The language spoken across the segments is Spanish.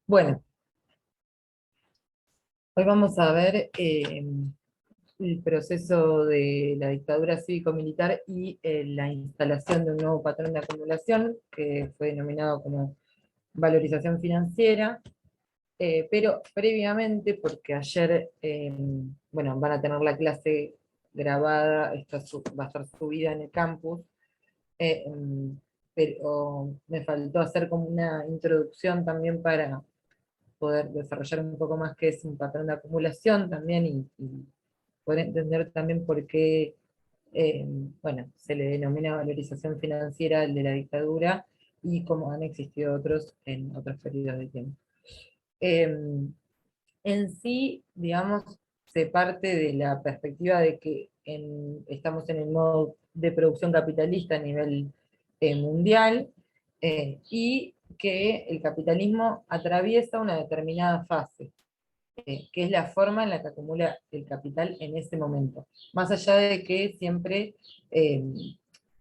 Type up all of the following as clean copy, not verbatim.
Bueno, hoy vamos a ver el proceso de la dictadura cívico-militar y la instalación de un nuevo patrón de acumulación, que fue denominado como valorización financiera, pero previamente, porque ayer, bueno, van a tener la clase grabada, va a estar subida en el campus, pero me faltó hacer como una introducción también para poder desarrollar un poco más qué es un patrón de acumulación también y poder entender también por qué, eh, bueno, se le denomina valorización financiera al de la dictadura y cómo han existido otros en otros periodos de tiempo. Eh, en sí, digamos, se parte de la perspectiva de que estamos en el modo de producción capitalista a nivel mundial, y que el capitalismo atraviesa una determinada fase, que es la forma en la que acumula el capital en ese momento. Más allá de que siempre eh,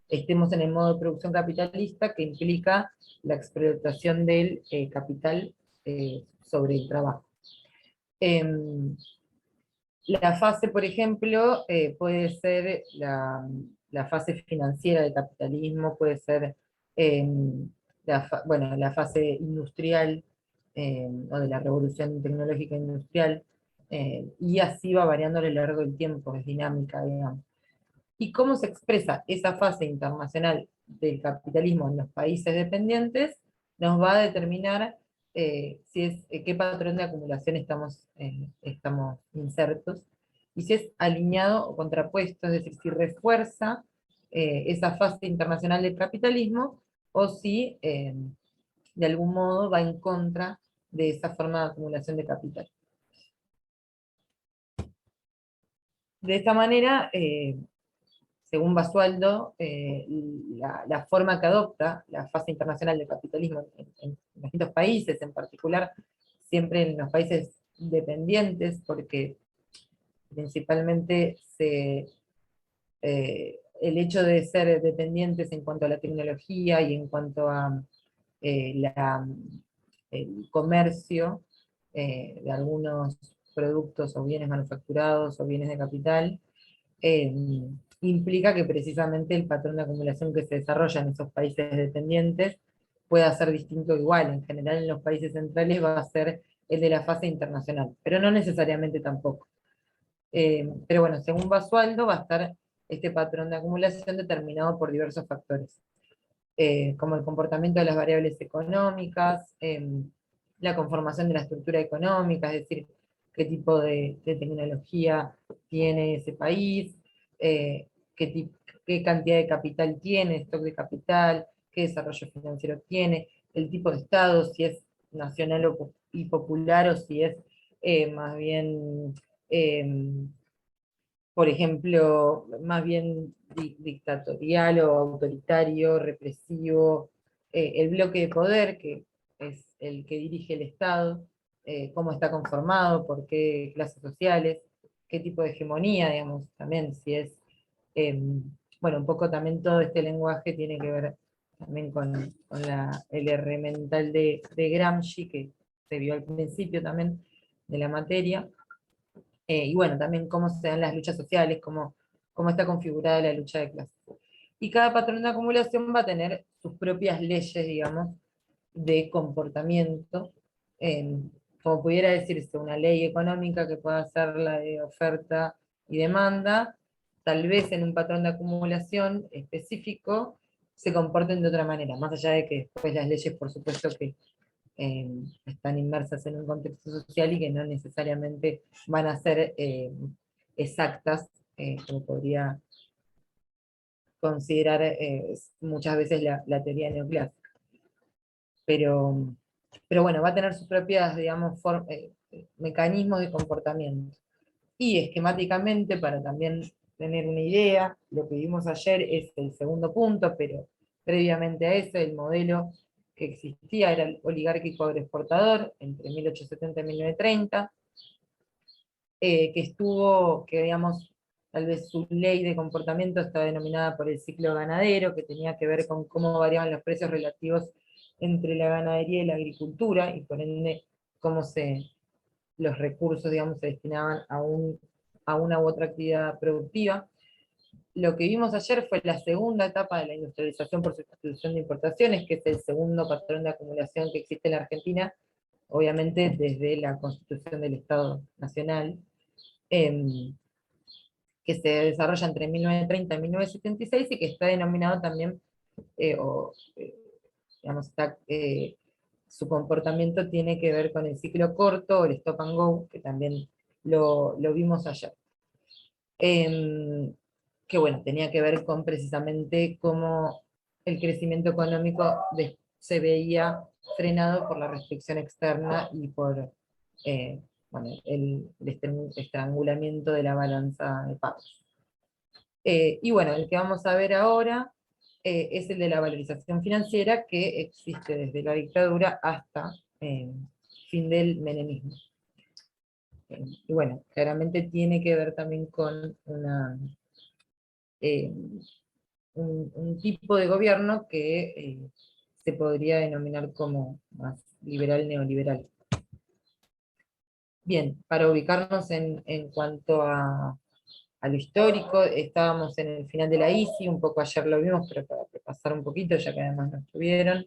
estemos en el modo de producción capitalista, que implica la explotación del capital sobre el trabajo. Em, la fase, por ejemplo, puede ser la fase financiera del capitalismo, puede ser bueno, la fase industrial, o de la revolución tecnológica industrial, y así va variando a lo largo del tiempo, es dinámica, digamos. ¿Y cómo se expresa esa fase internacional del capitalismo en los países dependientes? Nos va a determinar qué patrón de acumulación estamos insertos, y si es alineado o contrapuesto, es decir, si refuerza esa fase internacional del capitalismo, o si de algún modo va en contra de esa forma de acumulación de capital. De esta manera, según Basualdo, la forma que adopta la fase internacional del capitalismo en distintos países, en particular siempre en los países dependientes, porque principalmente el hecho de ser dependientes en cuanto a la tecnología y en cuanto a el comercio de algunos productos o bienes manufacturados o bienes de capital, eh, implica que precisamente el patrón de acumulación que se desarrolla en esos países dependientes pueda ser distinto o igual. En general en los países centrales va a ser el de la fase internacional, pero no necesariamente tampoco. Pero bueno, según Basualdo va a estar este patrón de acumulación determinado por diversos factores, como el comportamiento de las variables económicas, la conformación de la estructura económica, es decir, qué tipo de tecnología tiene ese país, eh, qué cantidad de capital tiene, stock de capital, qué desarrollo financiero tiene, el tipo de Estado, si es nacional y popular, o si es más bien, por ejemplo, más bien dictatorial o autoritario, represivo, el bloque de poder, que es el que dirige el Estado, cómo está conformado, por qué clases sociales, qué tipo de hegemonía, digamos, también si es, eh, bueno, un poco también todo este lenguaje tiene que ver también con el R mental de Gramsci, que se vio al principio también de la materia. Y bueno, también cómo se dan las luchas sociales, cómo está configurada la lucha de clases. Y cada patrón de acumulación va a tener sus propias leyes, digamos, de comportamiento, eh, como pudiera decirse, una ley económica que pueda ser la de oferta y demanda, tal vez en un patrón de acumulación específico se comporten de otra manera, más allá de que después las leyes, por supuesto, que están inmersas en un contexto social y que no necesariamente van a ser exactas, como podría considerar muchas veces la teoría neoclásica. Pero, pero bueno, va a tener sus propias, digamos, mecanismos de comportamiento. Y esquemáticamente, para también tener una idea, lo que vimos ayer es el segundo punto, pero previamente a eso, el modelo que existía era el oligárquico agroexportador entre 1870 y 1930, que digamos, tal vez su ley de comportamiento está denominada por el ciclo ganadero, que tenía que ver con cómo variaban los precios relativos entre la ganadería y la agricultura, y por ende los recursos, digamos, se destinaban a una u otra actividad productiva. Lo que vimos ayer fue la segunda etapa de la industrialización por sustitución de importaciones, que es el segundo patrón de acumulación que existe en la Argentina, obviamente desde la constitución del Estado Nacional, que se desarrolla entre 1930 y 1976 y que está denominado también, digamos, su comportamiento tiene que ver con el ciclo corto, o el stop and go, que también lo vimos ayer. Que bueno, tenía que ver con precisamente cómo el crecimiento económico se veía frenado por la restricción externa y por bueno, el estrangulamiento de la balanza de pagos. Y bueno, el que vamos a ver ahora es el de la valorización financiera, que existe desde la dictadura hasta fin del menemismo. Y bueno, claramente tiene que ver también con un tipo de gobierno que se podría denominar como más liberal neoliberal. Bien, para ubicarnos en cuanto a lo histórico, estábamos en el final de la ICI, un poco ayer lo vimos, pero para repasar un poquito, ya que además no estuvieron.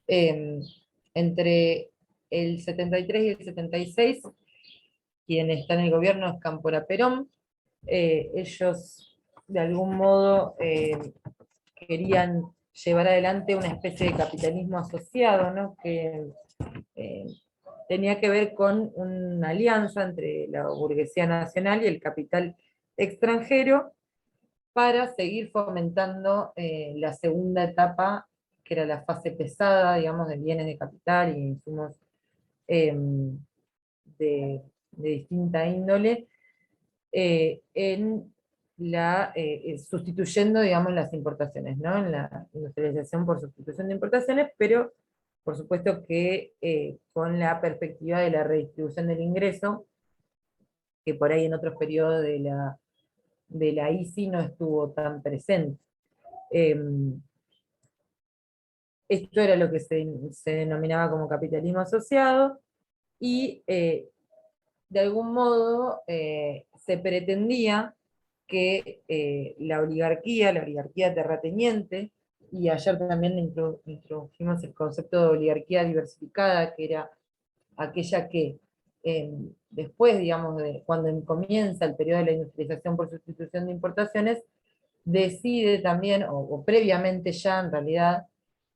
Entre el 73 y el 76, quien está en el gobierno es Cámpora Perón. Ellos, de algún modo, querían llevar adelante una especie de capitalismo asociado, ¿no? Que tenía que ver con una alianza entre la burguesía nacional y el capital extranjero para seguir fomentando la segunda etapa, que era la fase pesada, digamos, de bienes de capital y insumos de distinta índole, sustituyendo, digamos, las importaciones, ¿no? En la industrialización por sustitución de importaciones, pero por supuesto que con la perspectiva de la redistribución del ingreso, que por ahí en otros periodos de la ICI no estuvo tan presente. Esto era lo que se denominaba como capitalismo asociado, y de algún modo se pretendía que la oligarquía terrateniente, y ayer también introdujimos el concepto de oligarquía diversificada, que era aquella que después, digamos, cuando comienza el periodo de la industrialización por sustitución de importaciones, decide también, o previamente ya en realidad,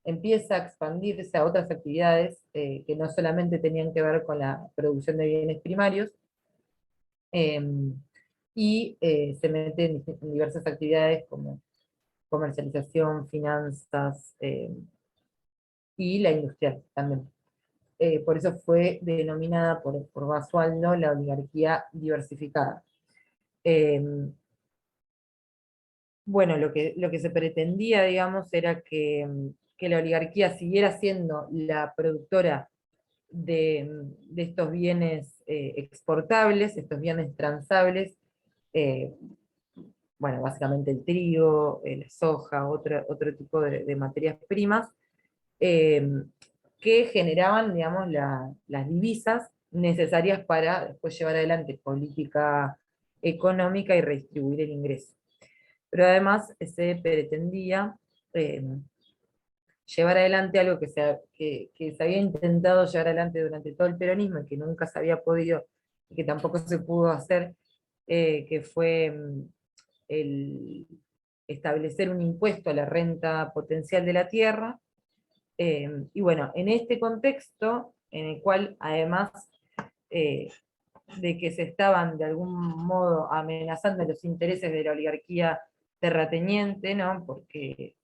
empieza a expandirse a otras actividades que no solamente tenían que ver con la producción de bienes primarios, y se mete en diversas actividades como comercialización, finanzas, y la industrial también. Por eso fue denominada por Basualdo la oligarquía diversificada. Bueno, lo que se pretendía, digamos, era que la oligarquía siguiera siendo la productora de estos bienes exportables, estos bienes transables, eh, bueno, básicamente el trigo, la soja, otro tipo de materias primas, que generaban, digamos, las divisas necesarias para después llevar adelante política económica y redistribuir el ingreso. Pero además se pretendía llevar adelante algo que se había intentado llevar adelante durante todo el peronismo y que nunca se había podido, y que tampoco se pudo hacer, que fue el establecer un impuesto a la renta potencial de la tierra. Y bueno, en este contexto, en el cual además de que se estaban de algún modo amenazando los intereses de la oligarquía terrateniente, ¿no? Porque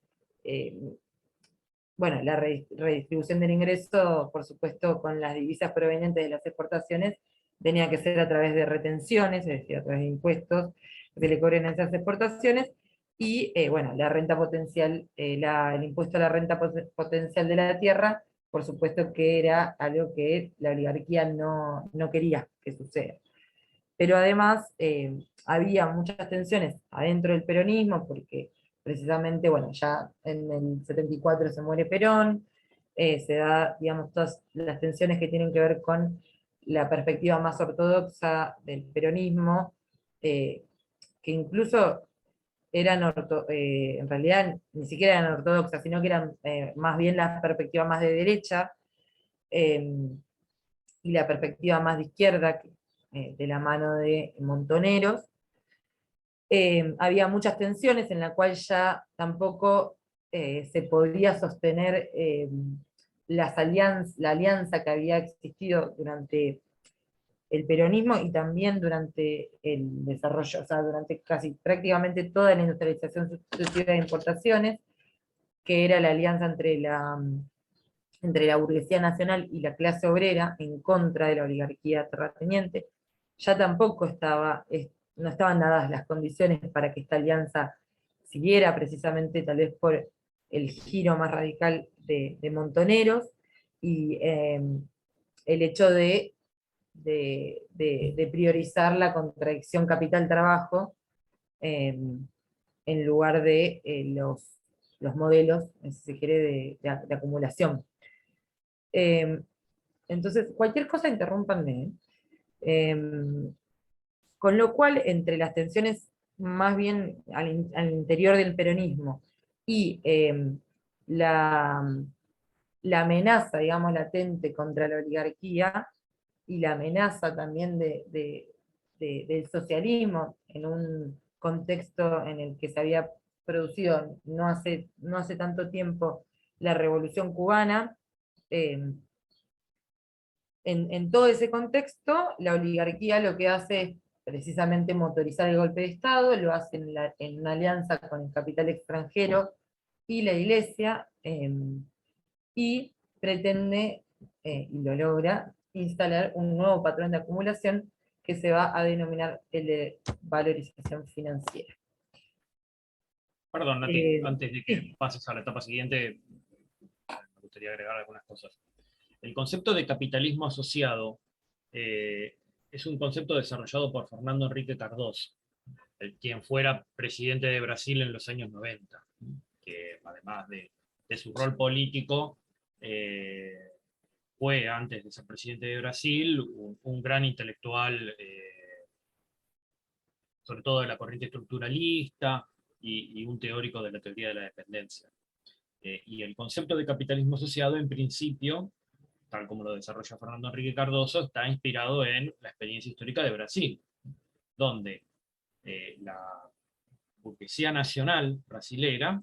bueno, la redistribución del ingreso, por supuesto, con las divisas provenientes de las exportaciones, tenía que ser a través de retenciones, es decir, a través de impuestos que se le cobren a esas exportaciones, y bueno, la renta potencial, el impuesto a la renta potencial de la tierra, por supuesto que era algo que la oligarquía no quería que suceda. Pero además había muchas tensiones adentro del peronismo, porque precisamente, bueno, ya en el 74 se muere Perón, se da, digamos, todas las tensiones que tienen que ver con la perspectiva más ortodoxa del peronismo, que incluso en realidad ni siquiera eran ortodoxas, sino que eran más bien la perspectiva más de derecha, eh, y la perspectiva más de izquierda, de la mano de Montoneros. Había muchas tensiones en la cual ya tampoco se podía sostener la alianza que había existido durante el peronismo y también durante el desarrollo, o sea, durante casi prácticamente toda la industrialización sucesiva de importaciones, que era la alianza entre la burguesía nacional y la clase obrera en contra de la oligarquía terrateniente. Ya tampoco no estaban dadas las condiciones para que esta alianza siguiera, precisamente tal vez por el giro más radical de Montoneros, y el hecho de priorizar la contradicción capital-trabajo, en lugar de los modelos, si se quiere, de acumulación. Entonces, cualquier cosa interrúmpanme. Con lo cual, entre las tensiones más bien al interior del peronismo y la, la amenaza, digamos, latente contra la oligarquía, y la amenaza también del socialismo en un contexto en el que se había producido no hace tanto tiempo la Revolución Cubana. eh, en todo ese contexto, la oligarquía lo que hace es precisamente motorizar el golpe de Estado, lo hace en una alianza con el capital extranjero y la Iglesia, y pretende, y lo logra, instalar un nuevo patrón de acumulación que se va a denominar el de valorización financiera. Perdón, Nati, antes de que Sí. pases a la etapa siguiente, me gustaría agregar algunas cosas. El concepto de capitalismo asociado es un concepto desarrollado por Fernando Henrique Cardoso, quien fuera presidente de Brasil en los años 90, que además de su rol político, fue, antes de ser presidente de Brasil, un gran intelectual, sobre todo de la corriente estructuralista, y un teórico de la teoría de la dependencia. Y el concepto de capitalismo asociado, en principio, tal como lo desarrolla Fernando Henrique Cardoso, está inspirado en la experiencia histórica de Brasil, donde la burguesía nacional brasilera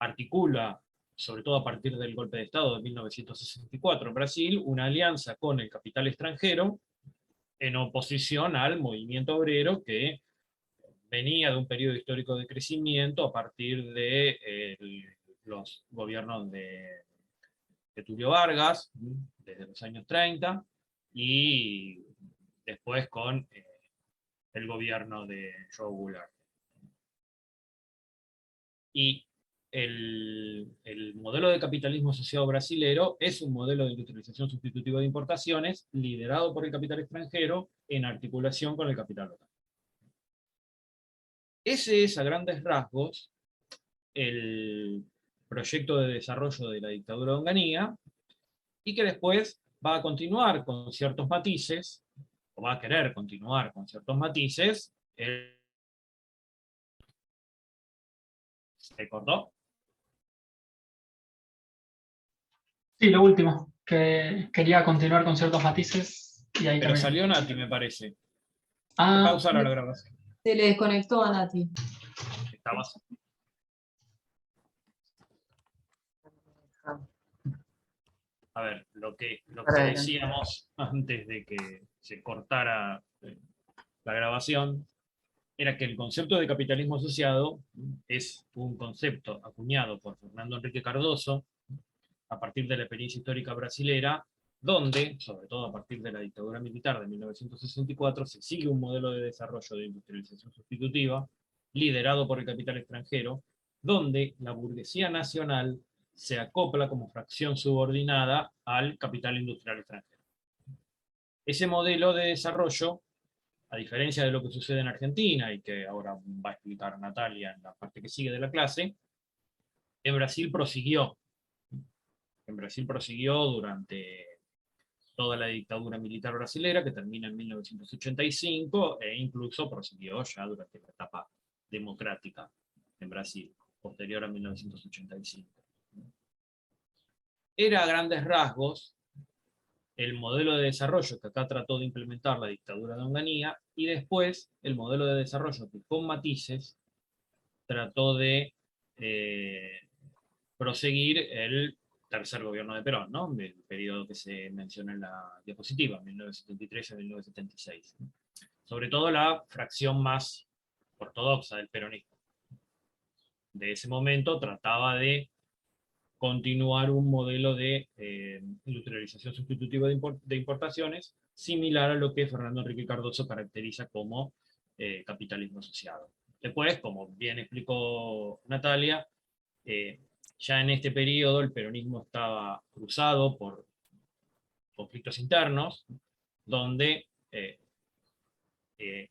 articula, sobre todo a partir del golpe de Estado de 1964 en Brasil, una alianza con el capital extranjero en oposición al movimiento obrero que venía de un periodo histórico de crecimiento a partir de los gobiernos de Tulio Vargas, desde los años 30, y después con el gobierno de Joe Goulart. Y el modelo de capitalismo asociado brasilero es un modelo de industrialización sustitutiva de importaciones liderado por el capital extranjero en articulación con el capital local. Ese es, a grandes rasgos, el proyecto de desarrollo de la dictadura de Onganía, y que después va a continuar con ciertos matices, o va a querer continuar con ciertos matices. ¿Se cortó? Sí, lo último, que quería continuar con ciertos matices y ahí Pero terminó. salió Nati, me parece. Ah, Pausar la grabación. Se le desconectó a Nati. Estabas. A ver, lo que decíamos antes de que se cortara la grabación era que el concepto de capitalismo asociado es un concepto acuñado por Fernando Henrique Cardoso a partir de la experiencia histórica brasilera, donde, sobre todo a partir de la dictadura militar de 1964, se sigue un modelo de desarrollo de industrialización sustitutiva, liderado por el capital extranjero, donde la burguesía nacional se acopla como fracción subordinada al capital industrial extranjero. Ese modelo de desarrollo, a diferencia de lo que sucede en Argentina, y que ahora va a explicar Natalia en la parte que sigue de la clase, En Brasil prosiguió. En Brasil prosiguió durante toda la dictadura militar brasilera, que termina en 1985, e incluso prosiguió ya durante la etapa democrática en Brasil, posterior a 1985. Era a grandes rasgos el modelo de desarrollo que acá trató de implementar la dictadura de Onganía, y después el modelo de desarrollo que con matices trató de proseguir el tercer gobierno de Perón, ¿no? El periodo que se menciona en la diapositiva, 1973 a 1976. Sobre todo la fracción más ortodoxa del peronismo de ese momento trataba de continuar un modelo de industrialización sustitutiva de importaciones, similar a lo que Fernando Henrique Cardoso caracteriza como capitalismo asociado. Después, como bien explicó Natalia, ya en este periodo el peronismo estaba cruzado por conflictos internos, donde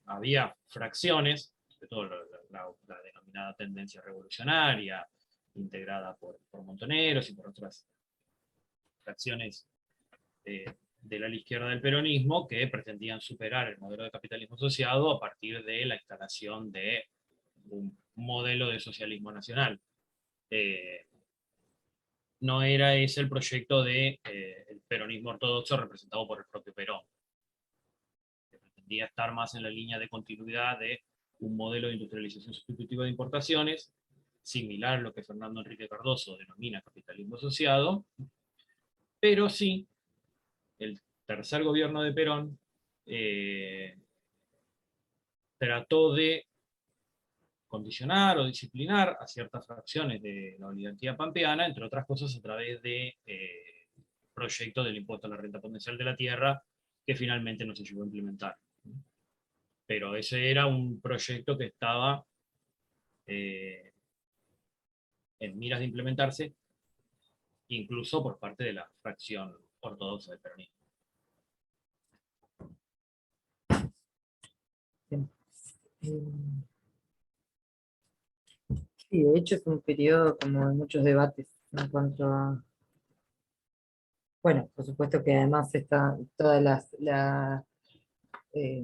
había fracciones, sobre todo la denominada tendencia revolucionaria, integrada por Montoneros y por otras fracciones de la izquierda del peronismo, que pretendían superar el modelo de capitalismo asociado a partir de la instalación de un modelo de socialismo nacional. No era ese el proyecto del el peronismo ortodoxo representado por el propio Perón, que pretendía estar más en la línea de continuidad de un modelo de industrialización sustitutiva de importaciones, similar a lo que Fernando Henrique Cardoso denomina capitalismo asociado, pero sí, el tercer gobierno de Perón trató de condicionar o disciplinar a ciertas fracciones de la oligarquía pampeana, entre otras cosas a través de proyecto del impuesto a la renta potencial de la tierra, que finalmente no se llegó a implementar. Pero ese era un proyecto que estaba en miras de implementarse, incluso por parte de la fracción ortodoxa del peronismo. Sí, de hecho es un periodo como de muchos debates en cuanto a, bueno, por supuesto que además están todas eh,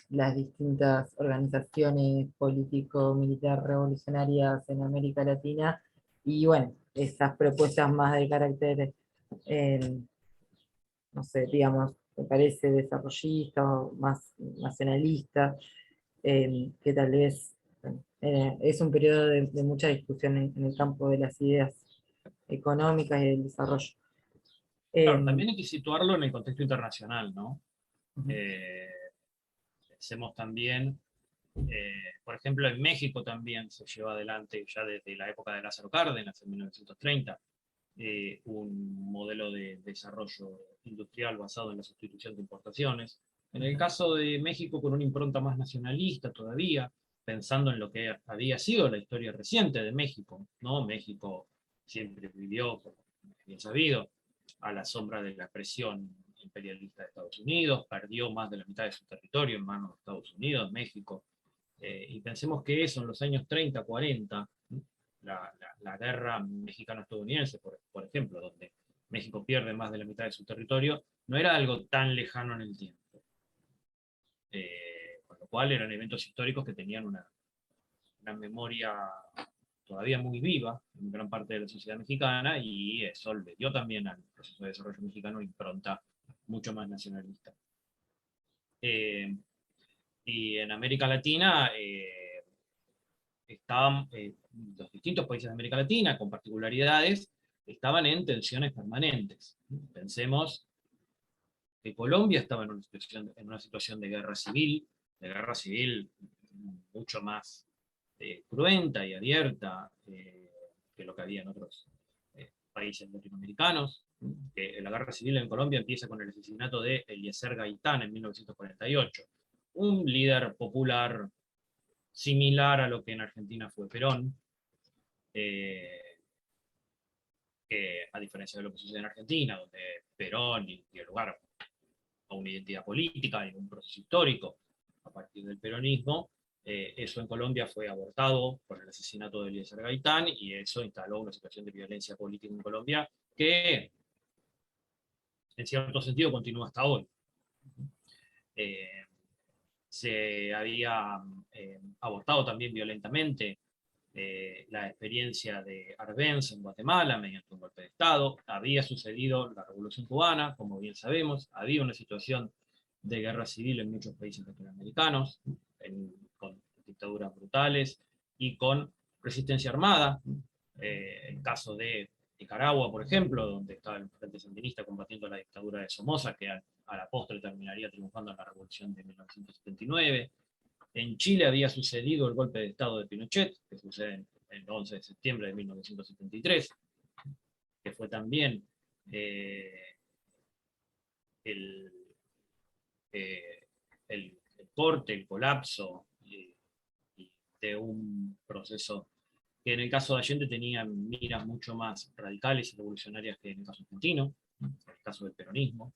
las distintas organizaciones político-militar revolucionarias en América Latina, y bueno, esas propuestas más de carácter, no sé, digamos, me parece desarrollista o más nacionalista, que tal vez es un periodo de mucha discusión en el campo de las ideas económicas y del desarrollo. Claro, también hay que situarlo en el contexto internacional, ¿no? Ujú. Pensemos también, por ejemplo, en México también se lleva adelante, ya desde la época de Lázaro Cárdenas, en 1930, un modelo de desarrollo industrial basado en la sustitución de importaciones. En el caso de México, con una impronta más nacionalista todavía, pensando en lo que había sido la historia reciente de México, ¿no? México siempre vivió, como bien sabido, a la sombra de la presión imperialista de Estados Unidos, perdió más de la mitad de su territorio en manos de Estados Unidos, México, y pensemos que eso en los años 30, 40, la guerra mexicano-estadounidense, por ejemplo, donde México pierde más de la mitad de su territorio, no era algo tan lejano en el tiempo. Con lo cual eran eventos históricos que tenían una memoria todavía muy viva en gran parte de la sociedad mexicana, y eso le dio también al proceso de desarrollo mexicano impronta mucho más nacionalista. Y en América Latina estaban los distintos países de América Latina, con particularidades, estaban en tensiones permanentes. Pensemos que Colombia estaba en una situación de guerra civil mucho más cruenta y abierta que lo que había en otros países latinoamericanos. Que la guerra civil en Colombia empieza con el asesinato de Eliezer Gaitán en 1948, un líder popular similar a lo que en Argentina fue Perón, que a diferencia de lo que sucede en Argentina, donde Perón dio lugar a una identidad política y un proceso histórico a partir del peronismo, Eso en Colombia fue abortado por el asesinato de Eliezer Gaitán, y eso instaló una situación de violencia política en Colombia que, en cierto sentido, continúa hasta hoy. Se había abortado también violentamente la experiencia de Arbenz en Guatemala mediante un golpe de Estado. Había sucedido la Revolución Cubana, como bien sabemos. Había una situación de guerra civil en muchos países latinoamericanos, con dictaduras brutales y con resistencia armada. El caso de Nicaragua, por ejemplo, donde estaba el Frente Sandinista combatiendo la dictadura de Somoza, que a la postre terminaría triunfando en la Revolución de 1979. En Chile había sucedido el golpe de Estado de Pinochet, que sucede el 11 de septiembre de 1973, que fue también el, el corte, el colapso de un proceso que en el caso de Allende tenía miras mucho más radicales y revolucionarias que en el caso argentino, en el caso del peronismo.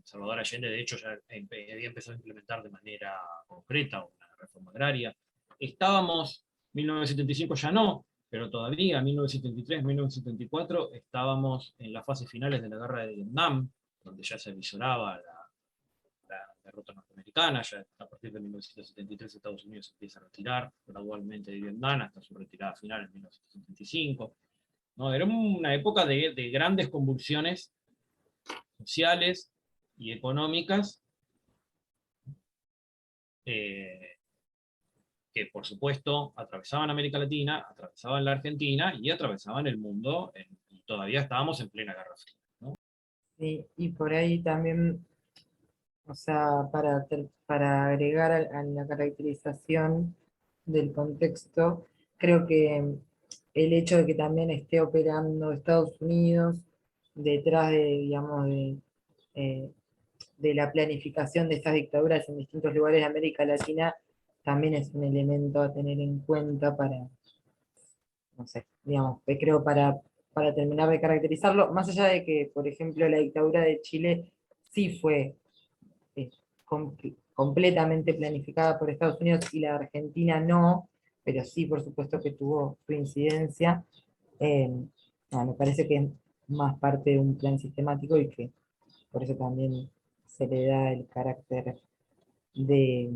Salvador Allende, de hecho, ya había empezado a implementar de manera concreta una reforma agraria. Estábamos, 1975 ya no, pero todavía, 1973, 1974, estábamos en las fases finales de la guerra de Vietnam, donde ya se visoraba la derrota norteamericana. Ya a partir de 1973 Estados Unidos empieza a retirar gradualmente de Vietnam hasta su retirada final en 1975. ¿No? Era una época de grandes convulsiones sociales y económicas, que por supuesto atravesaban América Latina, atravesaban la Argentina y atravesaban el mundo, y todavía estábamos en plena Guerra Fría, ¿no? Sí, y por ahí también, o sea, para agregar a la caracterización del contexto, creo que el hecho de que también esté operando Estados Unidos detrás de, digamos, eh, de la planificación de estas dictaduras en distintos lugares de América Latina, también es un elemento a tener en cuenta para, no sé, digamos, creo para terminar de caracterizarlo, más allá de que, por ejemplo, la dictadura de Chile sí fue eh, completamente planificada por Estados Unidos y la de Argentina no, pero sí, por supuesto que tuvo su incidencia. eh, Me parece que es más parte de un plan sistemático y que por eso también se le da el carácter de,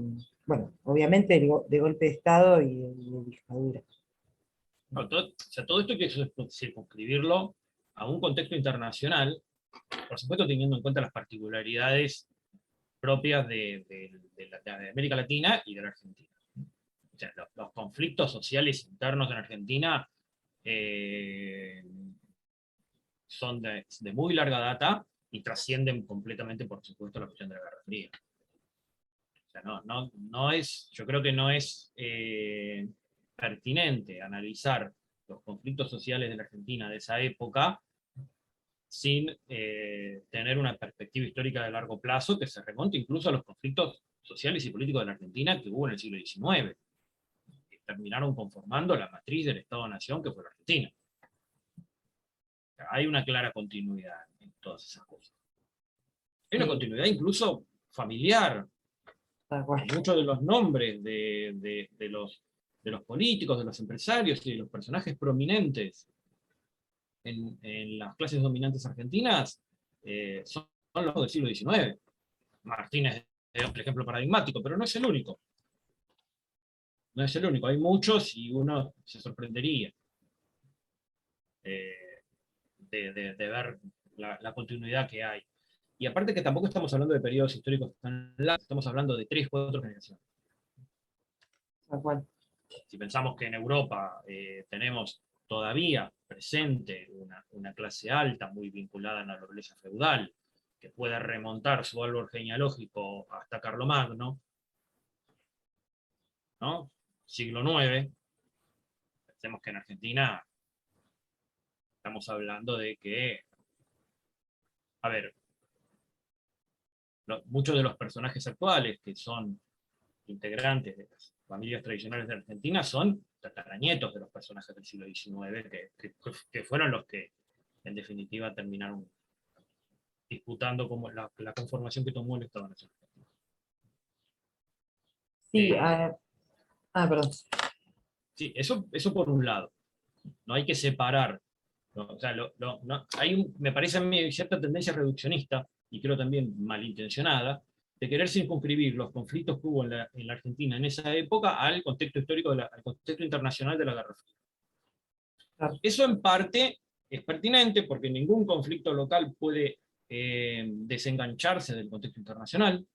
bueno, obviamente de golpe de Estado y de dictadura. No, o sea, todo esto hay que circunscribirlo a un contexto internacional, por supuesto teniendo en cuenta las particularidades propias de América Latina y de la Argentina. O sea, los conflictos sociales internos en Argentina son de muy larga data y trascienden completamente, por supuesto, la cuestión de la Guerra Fría. O sea, no es, yo creo que no es pertinente analizar los conflictos sociales de la Argentina de esa época sin tener una perspectiva histórica de largo plazo que se remonte incluso a los conflictos sociales y políticos de la Argentina que hubo en el siglo XIX, que terminaron conformando la matriz del Estado-Nación que fue la Argentina. O sea, hay una clara continuidad en todas esas cosas. Hay una continuidad incluso familiar. Muchos de los nombres de los políticos, de los empresarios y de los personajes prominentes en las clases dominantes argentinas son los del siglo XIX. Martínez es un ejemplo paradigmático, pero no es el único. No es el único, hay muchos y uno se sorprendería de ver la continuidad que hay. Y aparte que tampoco estamos hablando de periodos históricos tan largos, estamos hablando de 3, 4 generaciones. Si pensamos que en Europa tenemos todavía presente una clase alta muy vinculada a la nobleza feudal, que puede remontar su árbol genealógico hasta Carlomagno, ¿no? Siglo IX, pensemos que en Argentina estamos hablando de que, a ver, muchos de los personajes actuales que son integrantes de las familias tradicionales de Argentina son tataranietos de los personajes del siglo XIX, que fueron los que en definitiva terminaron disputando como la conformación que tomó el Estado Nacional. Sí, Ah, perdón. Sí, eso por un lado. No hay que separar. ¿No? O sea, me parece a mí cierta tendencia reduccionista, y creo también malintencionada, de querer circunscribir los conflictos que hubo en la Argentina en esa época al contexto histórico, al contexto internacional de la Guerra Fría. Claro. Eso en parte es pertinente porque ningún conflicto local puede desengancharse del contexto internacional,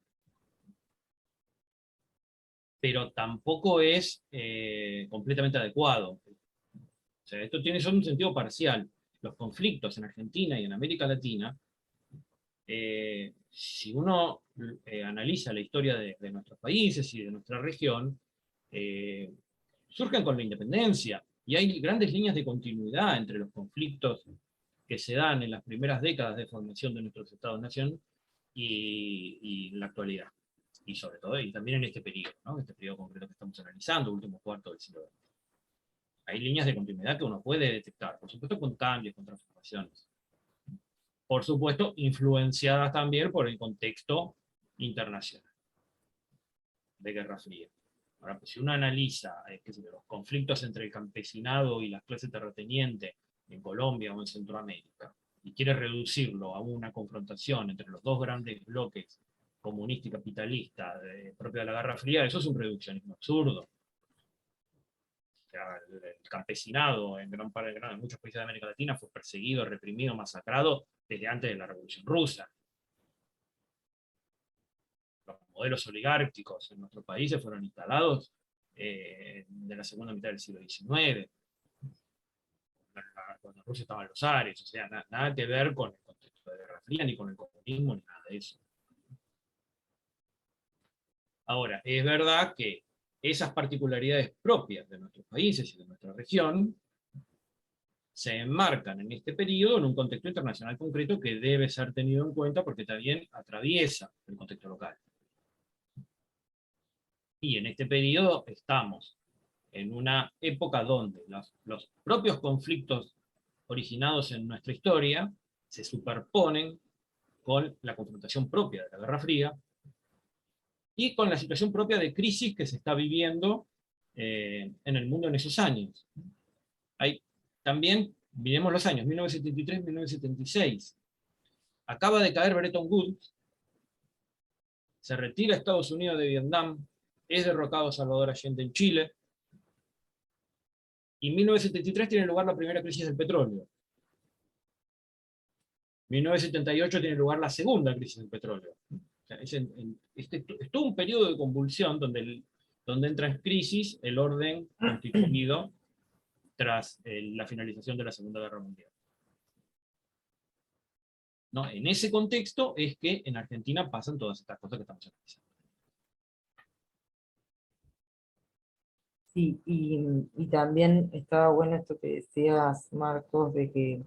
pero tampoco es completamente adecuado. O sea, esto tiene solo un sentido parcial. Los conflictos en Argentina y en América Latina, si uno analiza la historia de nuestros países y de nuestra región, surgen con la independencia, y hay grandes líneas de continuidad entre los conflictos que se dan en las primeras décadas de formación de nuestros estados-nación y en la actualidad. Y sobre todo, y también en este periodo, ¿no? Este periodo concreto que estamos analizando, último cuarto del siglo XX. Hay líneas de continuidad que uno puede detectar, por supuesto con cambios, con transformaciones. Por supuesto, influenciadas también por el contexto internacional de Guerra Fría. Ahora, pues si uno analiza los conflictos entre el campesinado y las clases terratenientes en Colombia o en Centroamérica, y quiere reducirlo a una confrontación entre los dos grandes bloques comunista y capitalista propio de la Guerra Fría, eso es un reduccionismo absurdo. O sea, el campesinado en en muchos países de América Latina fue perseguido, reprimido, masacrado desde antes de la Revolución Rusa. Los modelos oligárquicos en nuestros países fueron instalados de la segunda mitad del siglo XIX, cuando Rusia estaba en los Ares, o sea, nada que ver con el contexto de Guerra Fría, ni con el comunismo, ni nada de eso. Ahora, es verdad que esas particularidades propias de nuestros países y de nuestra región se enmarcan en este periodo en un contexto internacional concreto que debe ser tenido en cuenta porque también atraviesa el contexto local. Y en este periodo estamos en una época donde los propios conflictos originados en nuestra historia se superponen con la confrontación propia de la Guerra Fría y con la situación propia de crisis que se está viviendo en el mundo en esos años. Hay también, miremos los años, 1973-1976. Acaba de caer Bretton Woods, se retira Estados Unidos de Vietnam, es derrocado Salvador Allende en Chile, y en 1973 tiene lugar la primera crisis del petróleo. En 1978 tiene lugar la segunda crisis del petróleo. O sea, es todo un periodo de convulsión donde entra en crisis el orden constituido tras la finalización de la Segunda Guerra Mundial. ¿No? En ese contexto es que en Argentina pasan todas estas cosas que estamos analizando. Sí, y también estaba bueno esto que decías, Marcos, de que,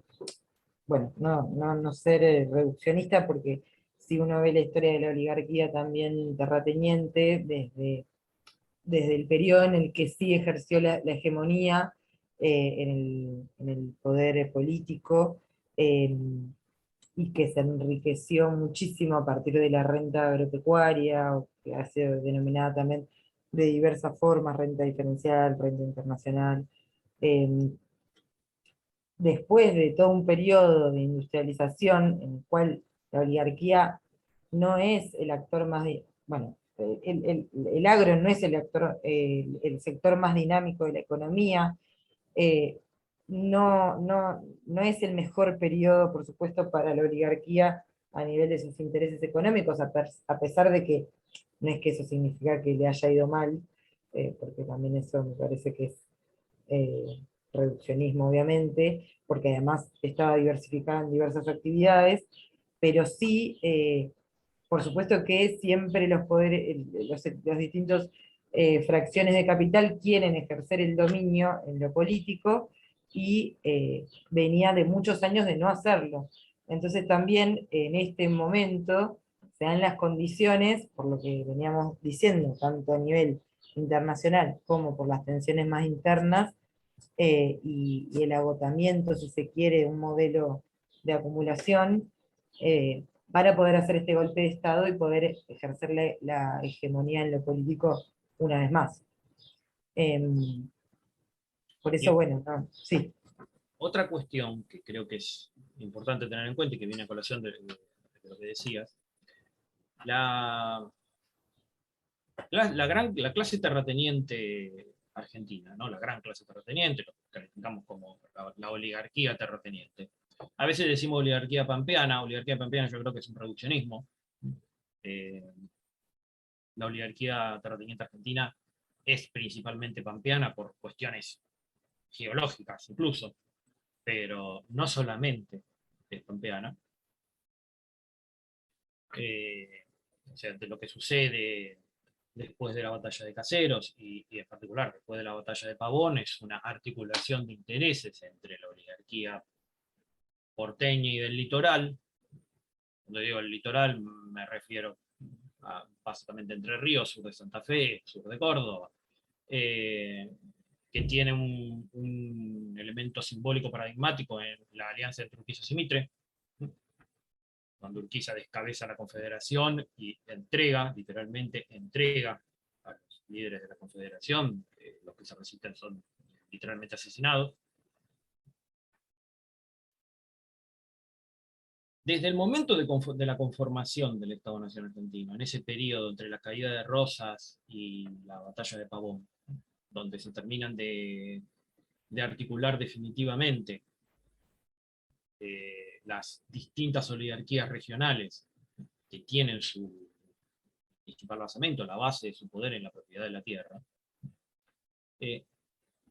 bueno, no ser reduccionista, porque si uno ve la historia de la oligarquía también terrateniente, desde el periodo en el que sí ejerció la hegemonía en el poder político, y que se enriqueció muchísimo a partir de la renta agropecuaria, o que ha sido denominada también de diversas formas, renta diferencial, renta internacional. eh, Después de todo un periodo de industrialización en el cual la oligarquía no es el actor más, bueno, el agro no es el actor, el sector más dinámico de la economía, eh, no es el mejor periodo, por supuesto, para la oligarquía a nivel de sus intereses económicos, a pesar de que no es que eso significa que le haya ido mal, porque también eso me parece que es eh, reduccionismo, obviamente, porque además estaba diversificada en diversas actividades, pero sí, por supuesto que siempre los poderes, los distintos fracciones de capital quieren ejercer el dominio en lo político, y venía de muchos años de no hacerlo. Entonces también en este momento se dan las condiciones, por lo que veníamos diciendo, tanto a nivel internacional como por las tensiones más internas, y el agotamiento, si se quiere, de un modelo de acumulación, para poder hacer este golpe de Estado y poder ejercer la hegemonía en lo político una vez más. Por eso, Bien. bueno, no, sí. Otra cuestión que creo que es importante tener en cuenta y que viene a colación de lo que decías, la la clase terrateniente argentina, ¿no? La gran clase terrateniente, lo que calificamos como la oligarquía terrateniente. A veces decimos oligarquía pampeana yo creo que es un reduccionismo. Eh, la oligarquía terrateniente argentina es principalmente pampeana por cuestiones geológicas incluso, pero no solamente es pampeana. O sea, de lo que sucede después de la batalla de Caseros y en particular después de la batalla de Pavón es una articulación de intereses entre la oligarquía porteña y del litoral. Cuando digo el litoral me refiero a básicamente Entre Ríos, sur de Santa Fe, sur de Córdoba, que tiene un elemento simbólico paradigmático en la alianza entre Urquiza y Mitre, cuando Urquiza descabeza la Confederación y entrega, literalmente entrega a los líderes de la Confederación, los que se resisten son literalmente asesinados. Desde el momento de la conformación del Estado-Nación argentino, en ese periodo entre la caída de Rosas y la batalla de Pavón, donde se terminan de articular definitivamente las distintas oligarquías regionales que tienen su principal basamento, la base de su poder en la propiedad de la tierra,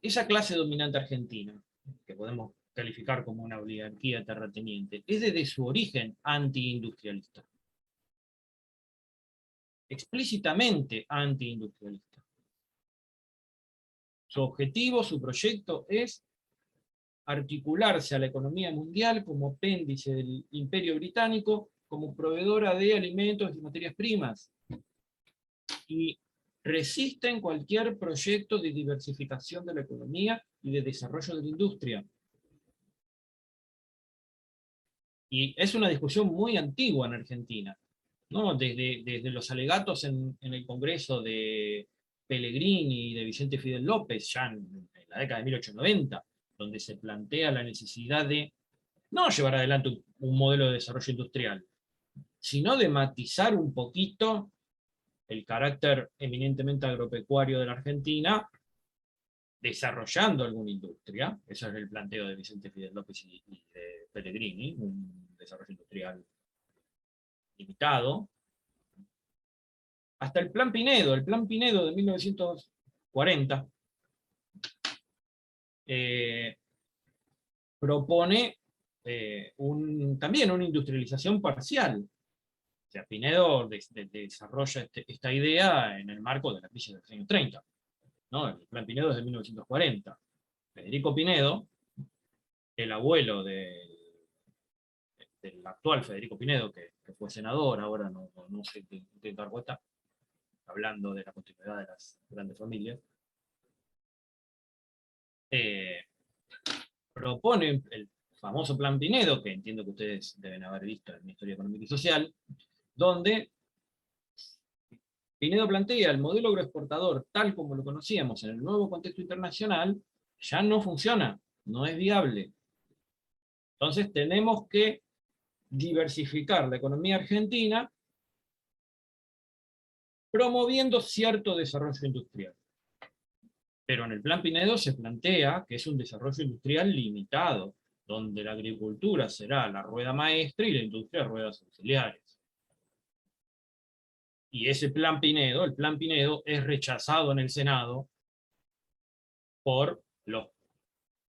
esa clase dominante argentina, que podemos calificar como una oligarquía terrateniente, es desde su origen antiindustrialista. Explícitamente antiindustrialista. Su objetivo, su proyecto es articularse a la economía mundial como apéndice del Imperio Británico, como proveedora de alimentos y materias primas, y resisten cualquier proyecto de diversificación de la economía y de desarrollo de la industria. Y es una discusión muy antigua en Argentina, ¿no? Desde los alegatos en el Congreso de Pellegrini y de Vicente Fidel López, ya en la década de 1890, donde se plantea la necesidad de no llevar adelante un modelo de desarrollo industrial, sino de matizar un poquito el carácter eminentemente agropecuario de la Argentina, desarrollando alguna industria. Ese es el planteo de Vicente Fidel López y de Pellegrini, un desarrollo industrial limitado, hasta el Plan Pinedo de 1940, propone también una industrialización parcial. O sea, Pinedo desarrolla esta idea en el marco de la crisis de los años 30. ¿No? El Plan Pinedo es de 1940. Federico Pinedo, el abuelo del actual Federico Pinedo, que fue senador, ahora no sé en qué cargo está, hablando de la continuidad de las grandes familias, propone el famoso Plan Pinedo, que entiendo que ustedes deben haber visto en la Historia Económica y Social, donde Pinedo plantea el modelo agroexportador tal como lo conocíamos en el nuevo contexto internacional, ya no funciona, no es viable. Entonces tenemos que diversificar la economía argentina promoviendo cierto desarrollo industrial. Pero en el Plan Pinedo se plantea que es un desarrollo industrial limitado, donde la agricultura será la rueda maestra y la industria ruedas auxiliares. Y ese Plan Pinedo, el Plan Pinedo, es rechazado en el Senado por los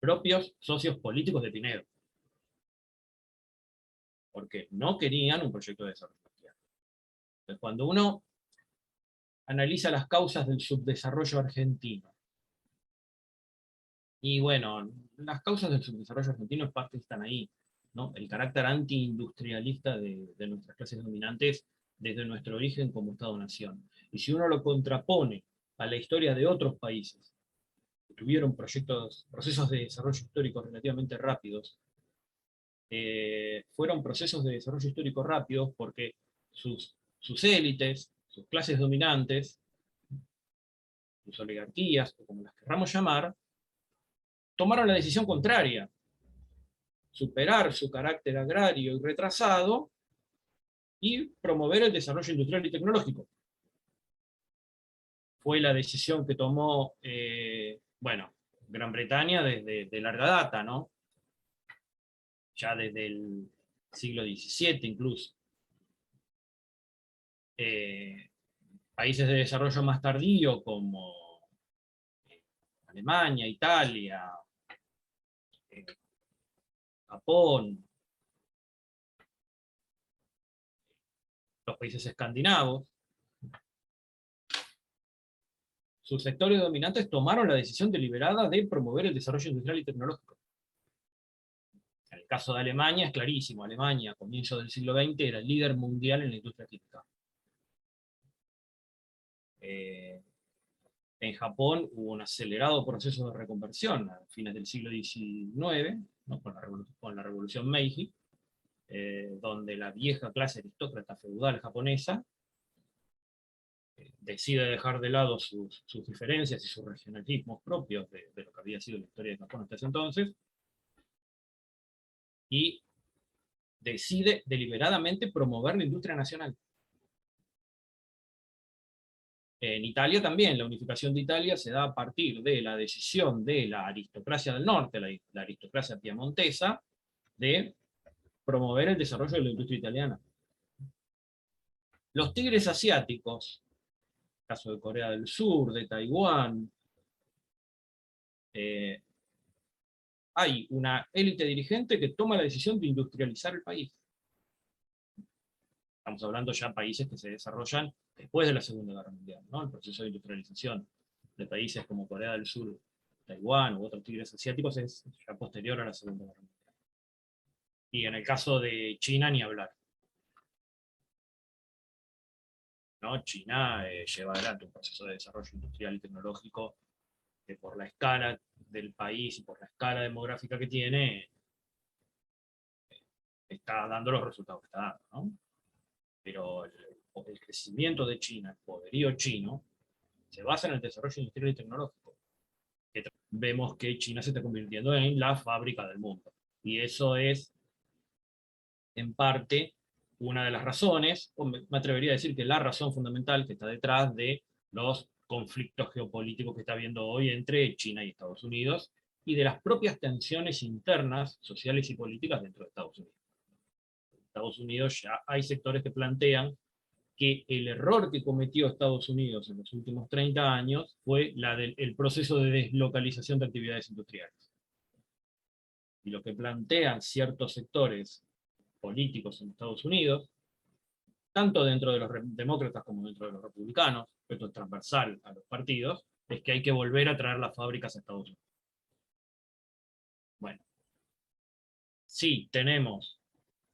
propios socios políticos de Pinedo, porque no querían un proyecto de desarrollo industrial. Entonces, cuando uno analiza las causas del subdesarrollo argentino, y bueno, las causas del subdesarrollo argentino en parte están ahí, ¿no? El carácter antiindustrialista de nuestras clases dominantes desde nuestro origen como Estado-Nación. Y si uno lo contrapone a la historia de otros países que tuvieron procesos de desarrollo histórico relativamente rápidos, fueron procesos de desarrollo histórico rápidos porque sus élites, sus clases dominantes, sus oligarquías, o como las querramos llamar, tomaron la decisión contraria: superar su carácter agrario y retrasado y promover el desarrollo industrial y tecnológico. Fue la decisión que tomó, bueno, Gran Bretaña desde de larga data, ¿no? Ya desde el siglo XVII incluso. Países de desarrollo más tardío como Alemania, Italia, Japón, los países escandinavos, sus sectores dominantes tomaron la decisión deliberada de promover el desarrollo industrial y tecnológico. En el caso de Alemania es clarísimo: Alemania a comienzos del siglo XX era el líder mundial en la industria química. En Japón hubo un acelerado proceso de reconversión a fines del siglo XIX, ¿no? con la revolución Meiji, donde la vieja clase aristócrata feudal japonesa decide dejar de lado sus diferencias y sus regionalismos propios de lo que había sido la historia de Japón hasta ese entonces, y decide deliberadamente promover la industria nacional. En Italia también, la unificación de Italia se da a partir de la decisión de la aristocracia del norte, la aristocracia piemontesa, de promover el desarrollo de la industria italiana. Los tigres asiáticos, caso de Corea del Sur, de Taiwán, hay una élite dirigente que toma la decisión de industrializar el país. Estamos hablando ya de países que se desarrollan después de la Segunda Guerra Mundial, ¿no? El proceso de industrialización de países como Corea del Sur, Taiwán u otros tigres asiáticos es ya posterior a la Segunda Guerra Mundial. Y en el caso de China, ni hablar, ¿no? China lleva adelante un proceso de desarrollo industrial y tecnológico que, por la escala del país y por la escala demográfica que tiene, está dando los resultados que está dando, ¿no? Pero el crecimiento de China, el poderío chino, se basa en el desarrollo industrial y tecnológico. Vemos que China se está convirtiendo en la fábrica del mundo. Y eso es, en parte, una de las razones, o me atrevería a decir que la razón fundamental que está detrás de los conflictos geopolíticos que está habiendo hoy entre China y Estados Unidos, y de las propias tensiones internas, sociales y políticas dentro de Estados Unidos. En Estados Unidos ya hay sectores que plantean que el error que cometió Estados Unidos en los últimos 30 años fue el proceso de deslocalización de actividades industriales. Y lo que plantean ciertos sectores políticos en Estados Unidos, tanto dentro de los demócratas como dentro de los republicanos, esto es transversal a los partidos, es que hay que volver a traer las fábricas a Estados Unidos. Bueno, si tenemos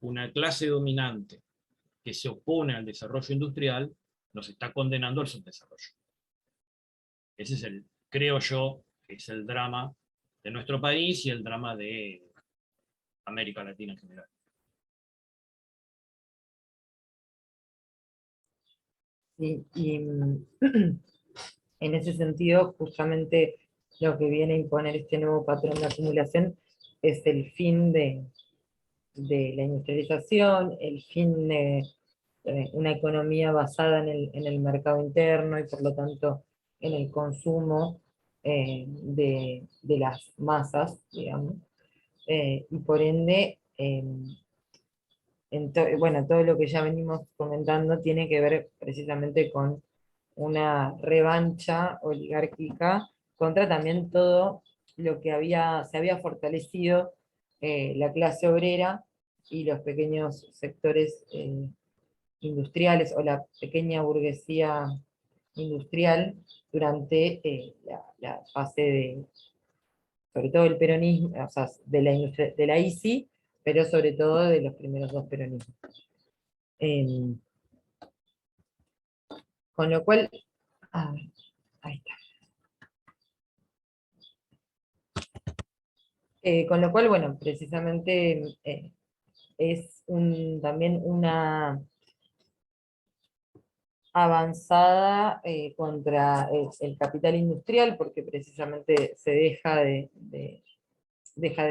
una clase dominante que se opone al desarrollo industrial, nos está condenando al subdesarrollo. Ese es creo yo, que es el drama de nuestro país y el drama de América Latina en general. Y en ese sentido, justamente lo que viene a imponer este nuevo patrón de acumulación es el fin de la industrialización, el fin de una economía basada en el mercado interno y por lo tanto en el consumo de las masas, digamos, y por ende, bueno, todo lo que ya venimos comentando tiene que ver precisamente con una revancha oligárquica contra también todo lo que se había fortalecido la clase obrera y los pequeños sectores industriales o la pequeña burguesía industrial durante la fase sobre todo el peronismo, o sea, de la ICI, pero sobre todo de los primeros dos peronismos. Con lo cual, ahí está. Con lo cual, bueno, precisamente es también avanzada contra el capital industrial, porque precisamente se deja de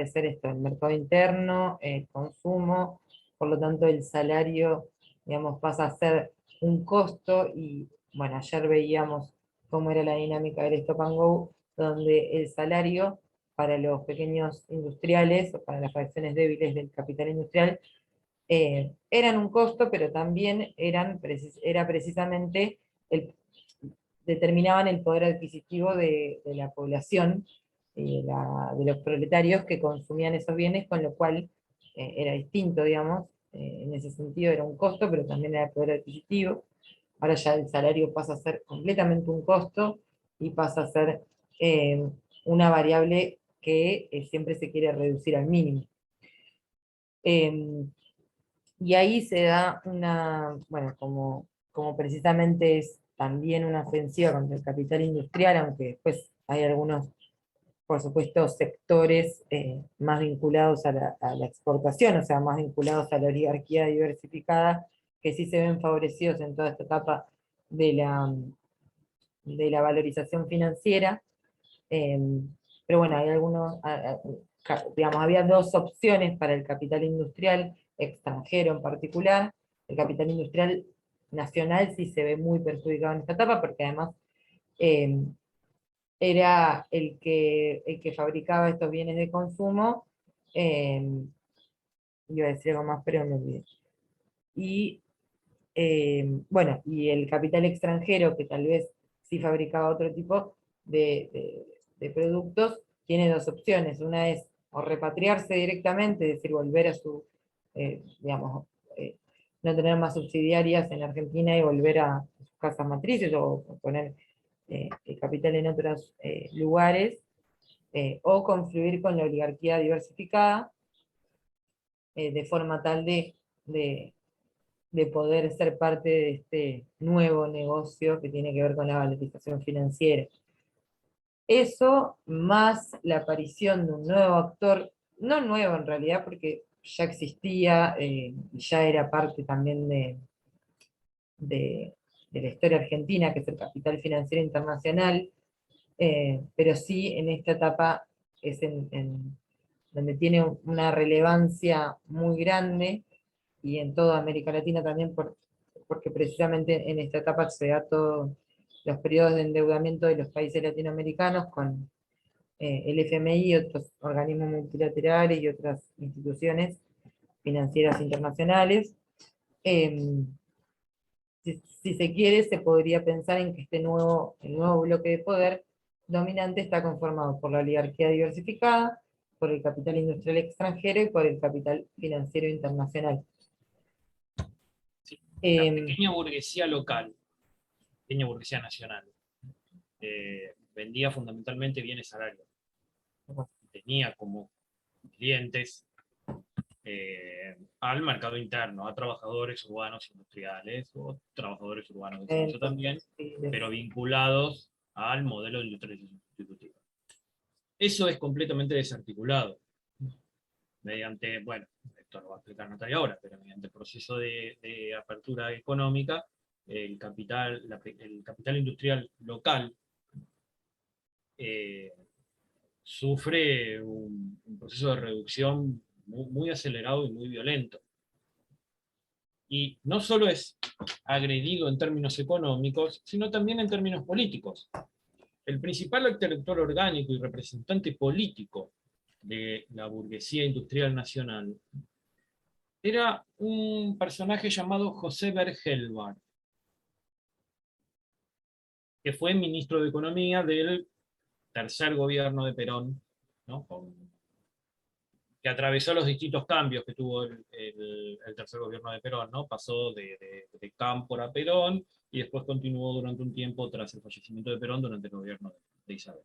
ser esto, el mercado interno, el consumo, por lo tanto el salario, digamos, pasa a ser un costo, y bueno, ayer veíamos cómo era la dinámica del Stop and Go, donde el salario para los pequeños industriales, o para las fracciones débiles del capital industrial, eran un costo, pero también era precisamente, el, determinaban el poder adquisitivo de la población, de los proletarios que consumían esos bienes, con lo cual era distinto, digamos, en ese sentido era un costo, pero también era poder adquisitivo. Ahora ya el salario pasa a ser completamente un costo, y pasa a ser una variable que siempre se quiere reducir al mínimo. Y ahí se da una, bueno, como precisamente es también una ofensiva contra el capital industrial, aunque después hay algunos, por supuesto, sectores más vinculados a la exportación, o sea, más vinculados a la oligarquía diversificada, que sí se ven favorecidos en toda esta etapa de la valorización financiera. eh, pero bueno, hay algunos, digamos, había dos opciones para el capital industrial extranjero en particular. El capital industrial nacional sí se ve muy perjudicado en esta etapa, porque además eh, era el que fabricaba estos bienes de consumo. eh, Iba a decir algo más, pero me olvidé. Y bueno, y el capital extranjero, que tal vez sí fabricaba otro tipo de productos, tiene dos opciones. Una es o repatriarse directamente, es decir, volver a digamos, no tener más subsidiarias en Argentina y volver a sus casas matrices, o poner el capital en otros lugares, o confluir con la oligarquía diversificada, de forma tal de de poder ser parte de este nuevo negocio que tiene que ver con la valorización financiera. Eso, más la aparición de un nuevo actor, no nuevo en realidad, porque ya existía, y ya era parte también de, de la historia argentina, que es el capital financiero internacional, pero sí en esta etapa es donde tiene una relevancia muy grande, y en toda América Latina también, porque precisamente en esta etapa se da todos los periodos de endeudamiento de los países latinoamericanos con el FMI y otros organismos multilaterales y otras instituciones financieras internacionales. Eh, si se quiere, se podría pensar en que el nuevo bloque de poder dominante está conformado por la oligarquía diversificada, por el capital industrial extranjero y por el capital financiero internacional. Sí. La Eh, pequeña burguesía local, pequeña burguesía nacional, vendía fundamentalmente bienes salarios. Tenía como clientes al mercado interno, a trabajadores urbanos industriales o trabajadores urbanos de servicio también, pero vinculados al modelo de industrialización sustitutiva. Eso es completamente desarticulado mediante, bueno, esto lo va a explicar Natalia ahora, pero mediante el proceso de apertura económica, el capital industrial local eh, sufre un proceso de reducción muy acelerado y muy violento. Y no solo es agredido en términos económicos, sino también en términos políticos. El principal actor orgánico y representante político de la burguesía industrial nacional era un personaje llamado José Bergelbar, que fue ministro de Economía del tercer gobierno de Perón, ¿no? Que atravesó los distintos cambios que tuvo el tercer gobierno de Perón, ¿no? Pasó de Cámpora a Perón, y después continuó durante un tiempo tras el fallecimiento de Perón durante el gobierno de Isabel.